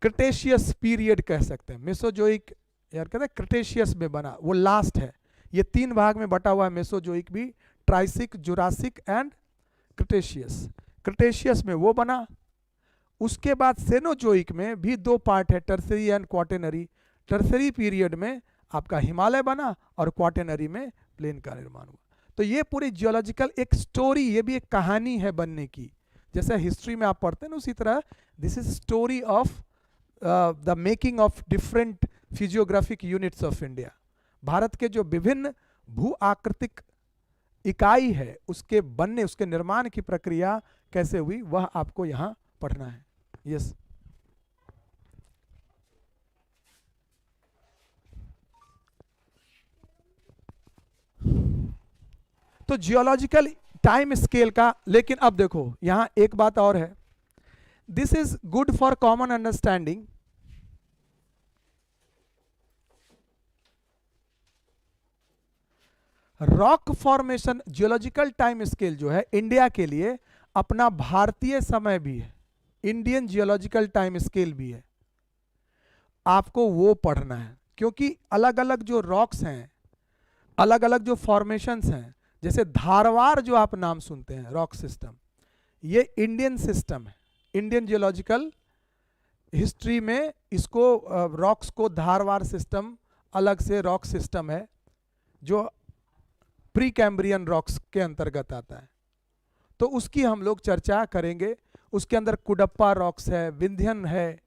क्रिटेशियस पीरियड कह सकते हैं, मेसोजोइक यार कहते हैं क्रिटेशियस में बना, वो लास्ट है। ये 3 भाग में बटा हुआ है मेसोजोइक भी, Triassic, Jurassic and Cretaceous. Cretaceous में वो बना। उसके बाद सेनोजोइक में भी 2 पार्ट है, टर्सरी एंड क्वाटेनरी। टर्सरी पीरियड में आपका हिमालय बना, और क्वाटेनरी में प्लेन का निर्माण हुआ। तो ये पूरी जियोलॉजिकल एक स्टोरी, ये भी एक कहानी है बनने की, जैसे हिस्ट्री में आप पढ़ते हैं ना, उसी तरह this is story of the making of different physiographic units of India. Bharat के जो विभिन्न भू आकृतिक इकाई है उसके बनने, उसके निर्माण की प्रक्रिया कैसे हुई, वह आपको यहाँ पढ़ना है। यस तो जियोलॉजिकल टाइम स्केल का, लेकिन अब देखो यहां एक बात और है, this is good for common understanding. Rock formation geological time scale जो है इंडिया के लिए अपना भारतीय समय भी है, इंडियन जियोलॉजिकल टाइम स्केल भी है, आपको वो पढ़ना है। क्योंकि अलग अलग जो रॉक्स हैं, अलग अलग जो फॉर्मेशंस हैं, जैसे धारवाड़ जो आप नाम सुनते हैं रॉक सिस्टम, ये इंडियन सिस्टम है। इंडियन जियोलॉजिकल हिस्ट्री में इसको रॉक्स को धारवाड़ सिस्टम, अलग से रॉक सिस्टम है जो प्री कैम्ब्रियन रॉक्स के अंतर्गत आता है, तो उसकी हम लोग चर्चा करेंगे। उसके अंदर कुडप्पा रॉक्स है, विंध्यन है,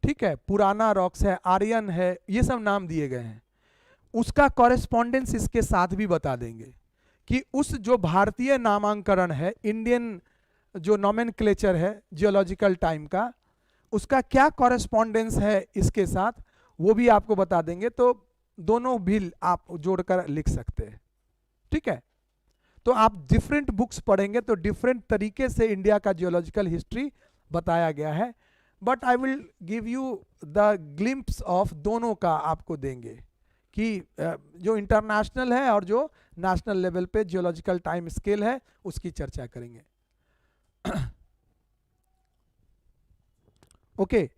ठीक है, पुराना रॉक्स है, आर्यन है, ये सब नाम दिए गए हैं। उसका कॉरेस्पॉन्डेंस इसके साथ भी बता देंगे कि उस जो भारतीय नामांकरण है, इंडियन जो नॉमेनक्लेचर है जियोलॉजिकल टाइम का, उसका क्या कॉरेस्पॉन्डेंस है इसके साथ, वो भी आपको बता देंगे। तो दोनों भी आप जोड़कर लिख सकते हैं, ठीक है। तो आप डिफरेंट बुक्स पढ़ेंगे तो डिफरेंट तरीके से इंडिया का जियोलॉजिकल हिस्ट्री बताया गया है, but I will give you the glimpse of दोनों का आपको देंगे कि जो इंटरनेशनल है और जो नेशनल लेवल पे जियोलॉजिकल टाइम स्केल है उसकी चर्चा करेंगे। Okay,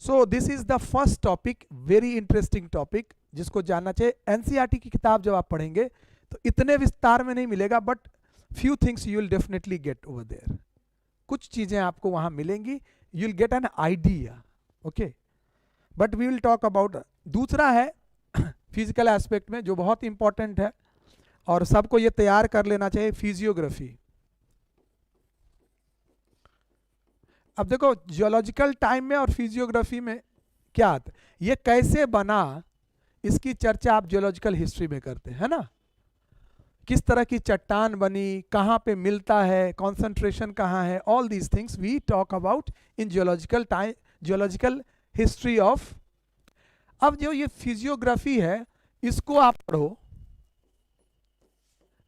so this is the first topic, very interesting topic जिसको जानना चाहिए। एनसीईआरटी की किताब जब आप पढ़ेंगे तो इतने विस्तार में नहीं मिलेगा, but few things you will definitely get over there. कुछ चीजें आपको वहां मिलेंगी, you will get an idea, okay. But we will talk about, दूसरा है फिजिकल एस्पेक्ट में जो बहुत इंपॉर्टेंट है और सबको ये तैयार कर लेना चाहिए, फिजियोग्राफी। अब देखो जियोलॉजिकल टाइम में और फिजियोग्राफी में क्या आता है, ये कैसे बना इसकी चर्चा आप जियोलॉजिकल हिस्ट्री में करते हैं ना। किस तरह की चट्टान बनी, कहाँ पे मिलता है, कॉन्सेंट्रेशन कहाँ है, all these things we talk about in geological history of. अब जो ये फिजियोग्राफी है इसको आप पढ़ो,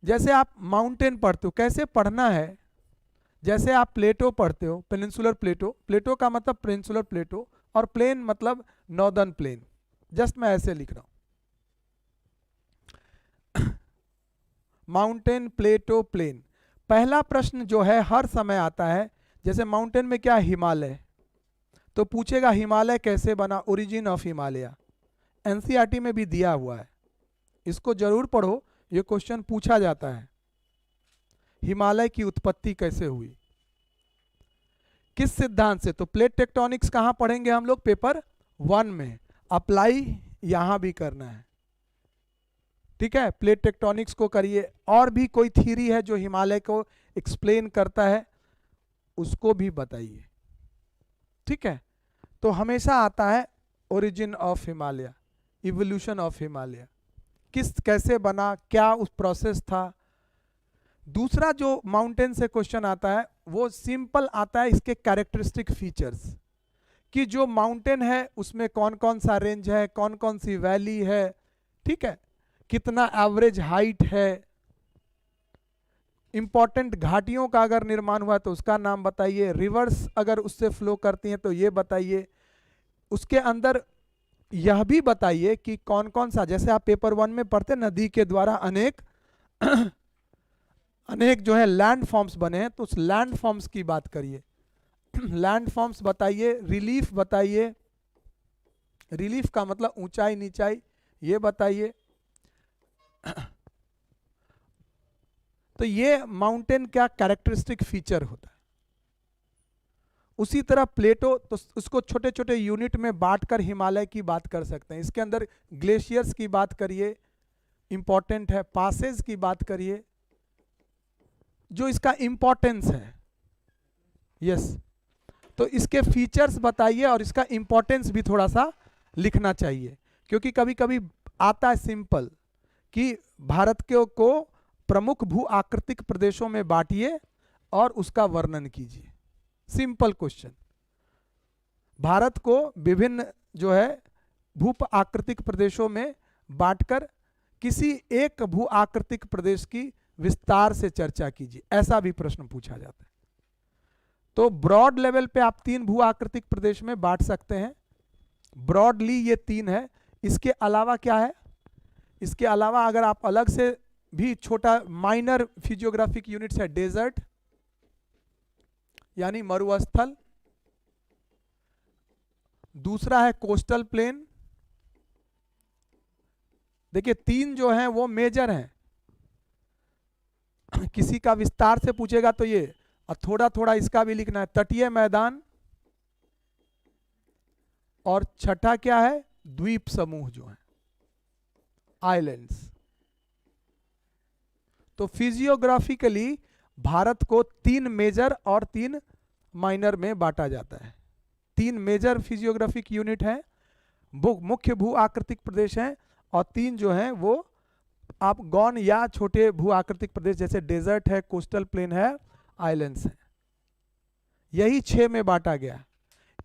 जैसे आप माउंटेन पढ़ते हो, कैसे पढ़ना है, जैसे आप प्लेटो पढ़ते हो, पेनिनसुलर प्लेटो, प्लेटो का मतलब पेनिनसुलर प्लेटो, और प्लेन मतलब नॉर्दर्न प्लेन, जस्ट मैं ऐसे लिख रहा हूं, माउंटेन, प्लेटो, प्लेन। पहला प्रश्न जो है हर समय आता है, जैसे माउंटेन में क्या है, हिमालय, तो पूछेगा हिमालय कैसे बना, ओरिजिन ऑफ हिमालय, एनसीईआरटी में भी दिया हुआ है, इसको जरूर पढ़ो, ये क्वेश्चन पूछा जाता है। हिमालय की उत्पत्ति कैसे हुई, किस सिद्धांत से, तो प्लेट टेक्टोनिक्स कहां पढ़ेंगे हम लोग, पेपर 1 में, अप्लाई यहां भी करना है, ठीक है, प्लेट टेक्टोनिक्स को करिए। और भी कोई थ्योरी है जो हिमालय को एक्सप्लेन करता है, उसको भी बताइए, ठीक है। तो हमेशा आता है origin of Himalaya, evolution of Himalaya, किस कैसे बना, क्या उस प्रोसेस था। दूसरा जो माउंटेन से क्वेश्चन आता है वो सिंपल आता है, इसके कैरेक्टरिस्टिक फीचर्स, कि जो माउंटेन है उसमें कौन कौन सा रेंज है, कौन कौन सी वैली है, ठीक है, कितना एवरेज हाइट है, इंपॉर्टेंट घाटियों का अगर निर्माण हुआ तो उसका नाम बताइए, रिवर्स अगर उससे फ्लो करती हैं तो ये बताइए, उसके अंदर यह भी बताइए कि कौन कौन सा, जैसे आप पेपर 1 में पढ़ते, नदी के द्वारा अनेक अनेक जो है लैंड फॉर्म्स बने हैं, तो उस लैंड फॉर्म्स की बात करिए, लैंड फॉर्म्स बताइए, रिलीफ बताइए, रिलीफ का मतलब ऊंचाई नीचाई, ये बताइए। तो ये माउंटेन का कैरेक्टरिस्टिक फीचर होता है। उसी तरह प्लेटो, तो उसको छोटे छोटे यूनिट में बांटकर हिमालय की बात कर सकते हैं, इसके अंदर ग्लेशियर्स की बात करिए, इंपॉर्टेंट है, पासेज की बात करिए, जो इसका इंपॉर्टेंस है, यस, तो इसके फीचर्स बताइए और इसका इंपॉर्टेंस भी थोड़ा सा लिखना चाहिए, क्योंकि कभी कभी आता है सिंपल कि भारत को प्रमुख भू आकृतिक प्रदेशों में बांटिए और उसका वर्णन कीजिए, सिंपल क्वेश्चन। भारत को विभिन्न जो है भू आकृतिक प्रदेशों में बांटकर किसी एक भू आकृतिक प्रदेश की विस्तार से चर्चा कीजिए, ऐसा भी प्रश्न पूछा जाता है। तो ब्रॉड लेवल पे आप 3 भू आकृतिक प्रदेश में बांट सकते हैं, ब्रॉडली ये 3 है। इसके अलावा क्या है, इसके अलावा अगर आप अलग से भी छोटा माइनर फिजियोग्राफिक यूनिट्स है, डेजर्ट यानी मरुस्थल, दूसरा है कोस्टल प्लेन, देखिए 3 जो हैं वो मेजर हैं, किसी का विस्तार से पूछेगा तो ये, और थोड़ा थोड़ा इसका भी लिखना है, तटीय मैदान, और छठा क्या है, द्वीप समूह जो है, आइलैंड्स। तो फिजियोग्राफिकली भारत को 3 मेजर और 3 माइनर में बांटा जाता है। 3 मेजर फिजियोग्राफिक यूनिट है, मुख्य भू आकृतिक प्रदेश हैं, और 3 जो हैं वो आप गौण या छोटे भू आकृतिक प्रदेश, जैसे डेजर्ट है, कोस्टल प्लेन है, आइलैंड्स हैं, यही 6 में बांटा गया।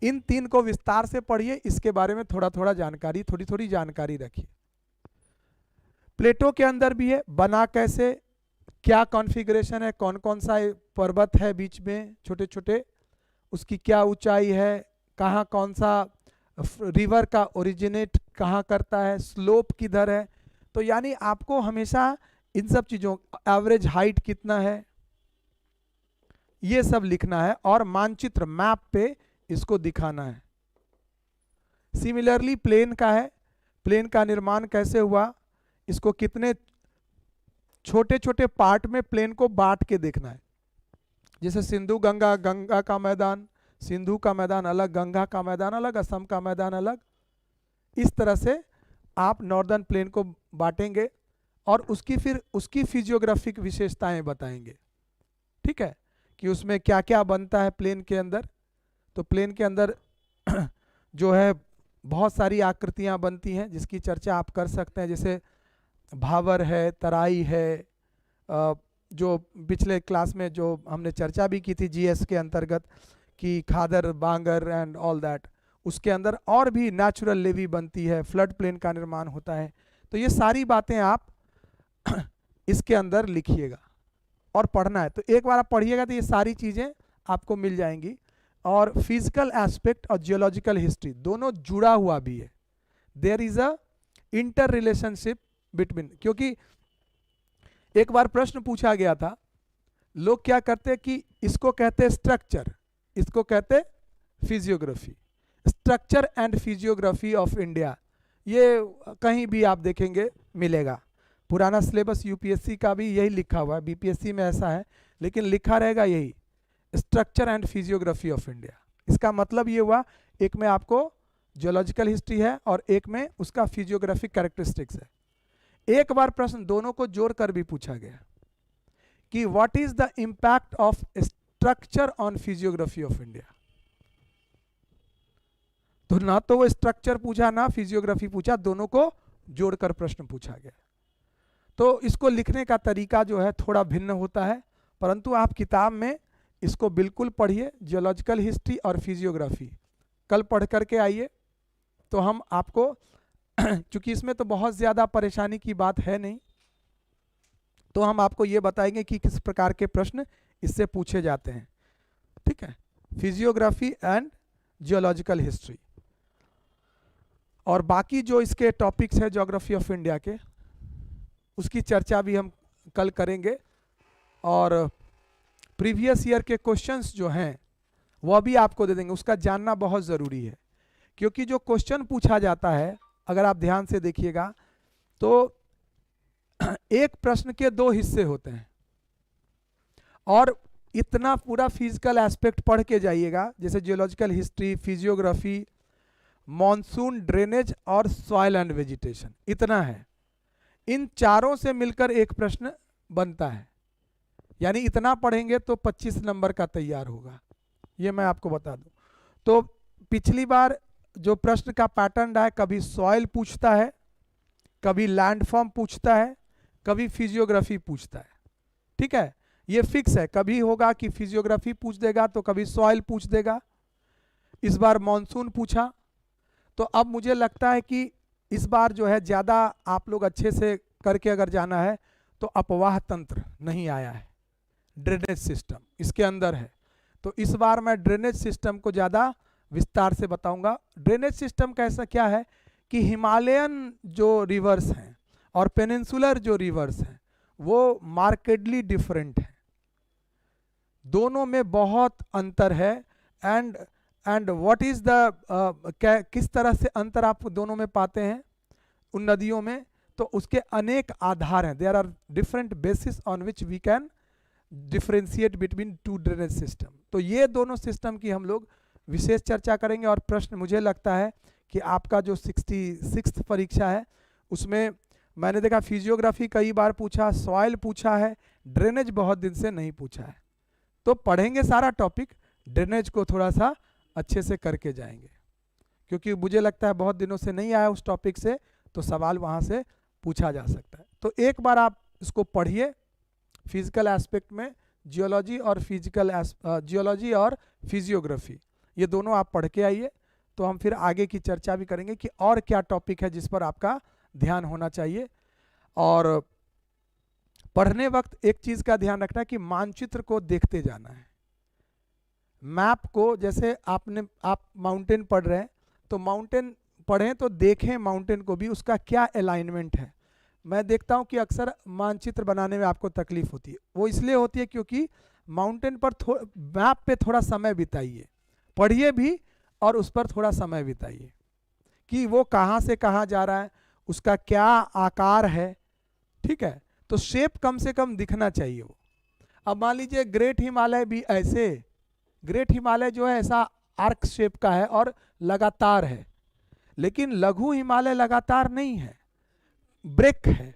इन 3 को विस्तार से पढ़िए, इसके बारे में थोड़ा थोड़ा जानकारी, थोड़ी थोड़ी जानकारी रखिए। प्लेटो के अंदर भी है, बना कैसे, क्या कॉन्फ़िगरेशन है, कौन कौन सा पर्वत है बीच में छोटे छोटे, उसकी क्या ऊंचाई है, कहाँ कौन सा रिवर का ओरिजिनेट कहाँ करता है, स्लोप किधर है, तो यानी आपको हमेशा इन सब चीज़ों, एवरेज हाइट कितना है, ये सब लिखना है, और मानचित्र मैप पे इसको दिखाना है। सिमिलरली प्लेन का है, प्लेन का निर्माण कैसे हुआ, इसको कितने छोटे छोटे पार्ट में प्लेन को बांट के देखना है, जैसे सिंधु गंगा, गंगा का मैदान, सिंधु का मैदान अलग, गंगा का मैदान अलग, असम का मैदान अलग, इस तरह से आप नॉर्दर्न प्लेन को बांटेंगे और उसकी फिर उसकी फिजियोग्राफिक विशेषताएं बताएंगे, ठीक है, कि उसमें क्या क्या बनता है प्लेन के अंदर। तो प्लेन के अंदर जो है बहुत सारी आकृतियां बनती हैं जिसकी चर्चा आप कर सकते हैं, जैसे भावर है, तराई है, जो पिछले क्लास में जो हमने चर्चा भी की थी जीएस के अंतर्गत कि खादर बांगर एंड ऑल दैट, उसके अंदर और भी नेचुरल लेवी बनती है, फ्लड प्लेन का निर्माण होता है। तो ये सारी बातें आप इसके अंदर लिखिएगा और पढ़ना है। तो एक बार आप पढ़िएगा तो ये सारी चीज़ें आपको मिल जाएंगी। और फिजिकल एस्पेक्ट और जियोलॉजिकल हिस्ट्री दोनों जुड़ा हुआ भी है, there is a inter relationship between. क्योंकि एक बार प्रश्न पूछा गया था, लोग क्या करते कि इसको कहते स्ट्रक्चर, इसको कहते physiography, structure and physiography of India. ये कहीं भी आप देखेंगे मिलेगा, पुराना सिलेबस यूपीएससी का भी यही लिखा हुआ है, बीपीएससी में ऐसा है, लेकिन लिखा रहेगा यही structure and physiography of India. इसका मतलब ये हुआ, एक में आपको जियोलॉजिकल हिस्ट्री है और एक में उसका फिजियोग्राफिक कैरेक्टरिस्टिक्स है। एक बार प्रश्न दोनों को जोड़कर भी पूछा गया कि what is the impact of structure on physiography of India. तो ना तो वो स्ट्रक्चर पूछा ना फिजियोग्राफी पूछा, दोनों को जोड़कर प्रश्न पूछा गया। तो इसको लिखने का तरीका जो है थोड़ा भिन्न होता है, परंतु आप किताब में इसको बिल्कुल पढ़िए, जियोलॉजिकल हिस्ट्री और फिजियोग्राफी कल पढ़ करके आइए। तो हम आपको चूंकि इसमें तो बहुत ज़्यादा परेशानी की बात है नहीं, तो हम आपको ये बताएंगे कि किस प्रकार के प्रश्न इससे पूछे जाते हैं। ठीक है, फिजियोग्राफी एंड जियोलॉजिकल हिस्ट्री। और बाकी जो इसके टॉपिक्स है ज्योग्राफी ऑफ इंडिया के, उसकी चर्चा भी हम कल करेंगे। और प्रीवियस ईयर के क्वेश्चंस जो हैं वह भी आपको दे देंगे, उसका जानना बहुत ज़रूरी है। क्योंकि जो क्वेश्चन पूछा जाता है, अगर आप ध्यान से देखिएगा तो एक प्रश्न के दो हिस्से होते हैं, और इतना पूरा फिजिकल एस्पेक्ट पढ़ के जाइएगा, जैसे geological history, physiography, monsoon, drainage और सॉइल एंड वेजिटेशन, इतना है। इन चारों से मिलकर एक प्रश्न बनता है, यानी इतना पढ़ेंगे तो 25 नंबर का तैयार होगा, ये मैं आपको बता दूं। तो पिछली बार जो प्रश्न का पैटर्न रहा है, कभी सॉइल पूछता है, कभी लैंडफॉर्म पूछता है, कभी फिजियोग्राफी पूछता है। ठीक है, ये फिक्स है, कभी होगा कि फिजियोग्राफी पूछ देगा तो कभी सॉइल पूछ देगा। इस बार मॉनसून पूछा, तो अब मुझे लगता है कि इस बार जो है ज़्यादा आप लोग अच्छे से करके अगर जाना है तो अपवाह तंत्र नहीं आया है, ड्रेनेज सिस्टम इसके अंदर है। तो इस बार मैं ड्रेनेज सिस्टम को ज़्यादा विस्तार से बताऊंगा। ड्रेनेज सिस्टम कैसा क्या है कि हिमालयन जो रिवर्स हैं और पेनिनसुलर जो रिवर्स हैं वो मार्केडली डिफरेंट है, दोनों में बहुत अंतर है। एंड व्हाट इज द किस तरह से अंतर आप दोनों में पाते हैं उन नदियों में, तो उसके अनेक आधार हैं। There are different basis on which we can differentiate between two drainage system. तो ये दोनों सिस्टम की हम लोग विशेष चर्चा करेंगे। और प्रश्न मुझे लगता है कि आपका जो 66th परीक्षा है उसमें मैंने देखा फिजियोग्राफी कई बार पूछा, सॉइल पूछा है, ड्रेनेज बहुत दिन से नहीं पूछा है। तो पढ़ेंगे सारा टॉपिक, ड्रेनेज को थोड़ा सा अच्छे से करके जाएंगे, क्योंकि मुझे लगता है बहुत दिनों से नहीं आया उस टॉपिक से, तो सवाल वहाँ से पूछा जा सकता है। तो एक बार आप इसको पढ़िए, फिजिकल एस्पेक्ट में जियोलॉजी और जियोलॉजी और फिजियोग्राफी ये दोनों आप पढ़ के आइए। तो हम फिर आगे की चर्चा भी करेंगे कि और क्या टॉपिक है जिस पर आपका ध्यान होना चाहिए। और पढ़ने वक्त एक चीज़ का ध्यान रखना है कि मानचित्र को देखते जाना है, मैप को। जैसे आप माउंटेन पढ़ रहे हैं तो माउंटेन पढ़ें तो देखें माउंटेन को भी, उसका क्या अलाइनमेंट है। मैं देखता हूं कि अक्सर मानचित्र बनाने में आपको तकलीफ होती है, वो इसलिए होती है क्योंकि माउंटेन पर मैप पे थोड़ा समय बिताइए, पढ़िए भी और उस पर थोड़ा समय बिताइए कि वो कहाँ से कहाँ जा रहा है, उसका क्या आकार है। ठीक है, तो शेप कम से कम दिखना चाहिए वो। अब मान लीजिए ग्रेट हिमालय भी ऐसे, ग्रेट हिमालय जो है ऐसा आर्क शेप का है और लगातार है, लेकिन लघु हिमालय लगातार नहीं है, ब्रेक है।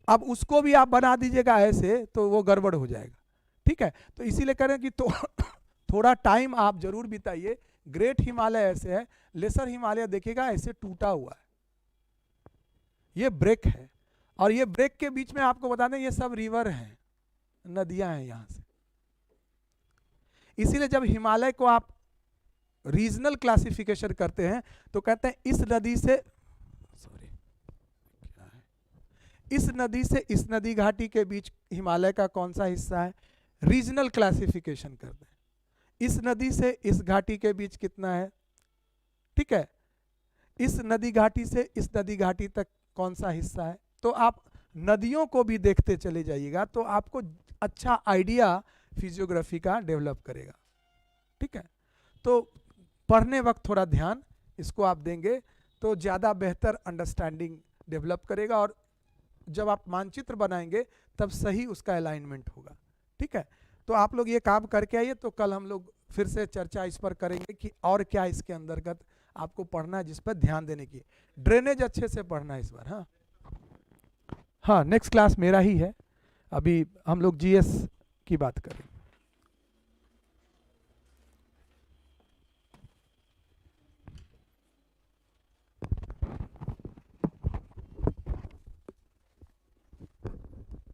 अब उसको भी आप बना दीजिएगा ऐसे तो वो गड़बड़ हो जाएगा। ठीक है, तो इसीलिए करें कि तो थोड़ा टाइम आप जरूर बिताइए। ग्रेट हिमालय ऐसे है, लेसर हिमालय देखिएगा ऐसे टूटा हुआ है, ये ब्रेक है। और ये ब्रेक के बीच में आपको बता दें ये सब रिवर हैं, नदियां हैं यहाँ से। इसीलिए जब हिमालय को आप रीजनल क्लासिफिकेशन करते हैं तो कहते हैं इस नदी से, सॉरी क्या है, इस नदी से इस नदी घाटी के बीच हिमालय का कौन सा हिस्सा है, रीजनल क्लासिफिकेशन कर दें। इस नदी से इस घाटी के बीच कितना है, ठीक है, इस नदी घाटी से इस नदी घाटी तक कौन सा हिस्सा है। तो आप नदियों को भी देखते चले जाइएगा तो आपको अच्छा आइडिया फिजियोग्राफी का डेवलप करेगा, ठीक है। तो पढ़ने वक्त थोड़ा ध्यान इसको आप देंगे तो ज़्यादा बेहतर अंडरस्टैंडिंग डेवलप करेगा, और जब आप मानचित्र बनाएंगे तब सही उसका अलाइनमेंट होगा, ठीक है। तो आप लोग ये काम करके आइए, तो कल हम लोग फिर से चर्चा इस पर करेंगे कि और क्या इसके अंतर्गत आपको पढ़ना है, जिस पर ध्यान देने की। ड्रेनेज अच्छे से पढ़ना है इस बार। हाँ हाँ, नेक्स्ट क्लास मेरा ही है, अभी हम लोग जीएस की बात करेंगे।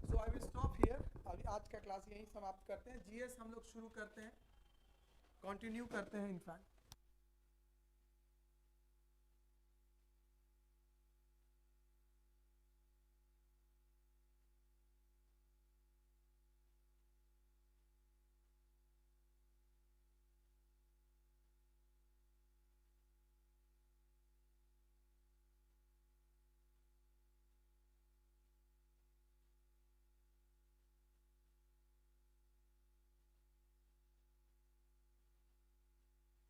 सो आई विल स्टॉप हियर, अभी आज का क्लास यहीं समाप्त करते हैं। जीएस हम लोग शुरू करते हैं, कंटिन्यू करते हैं इनफैक्ट।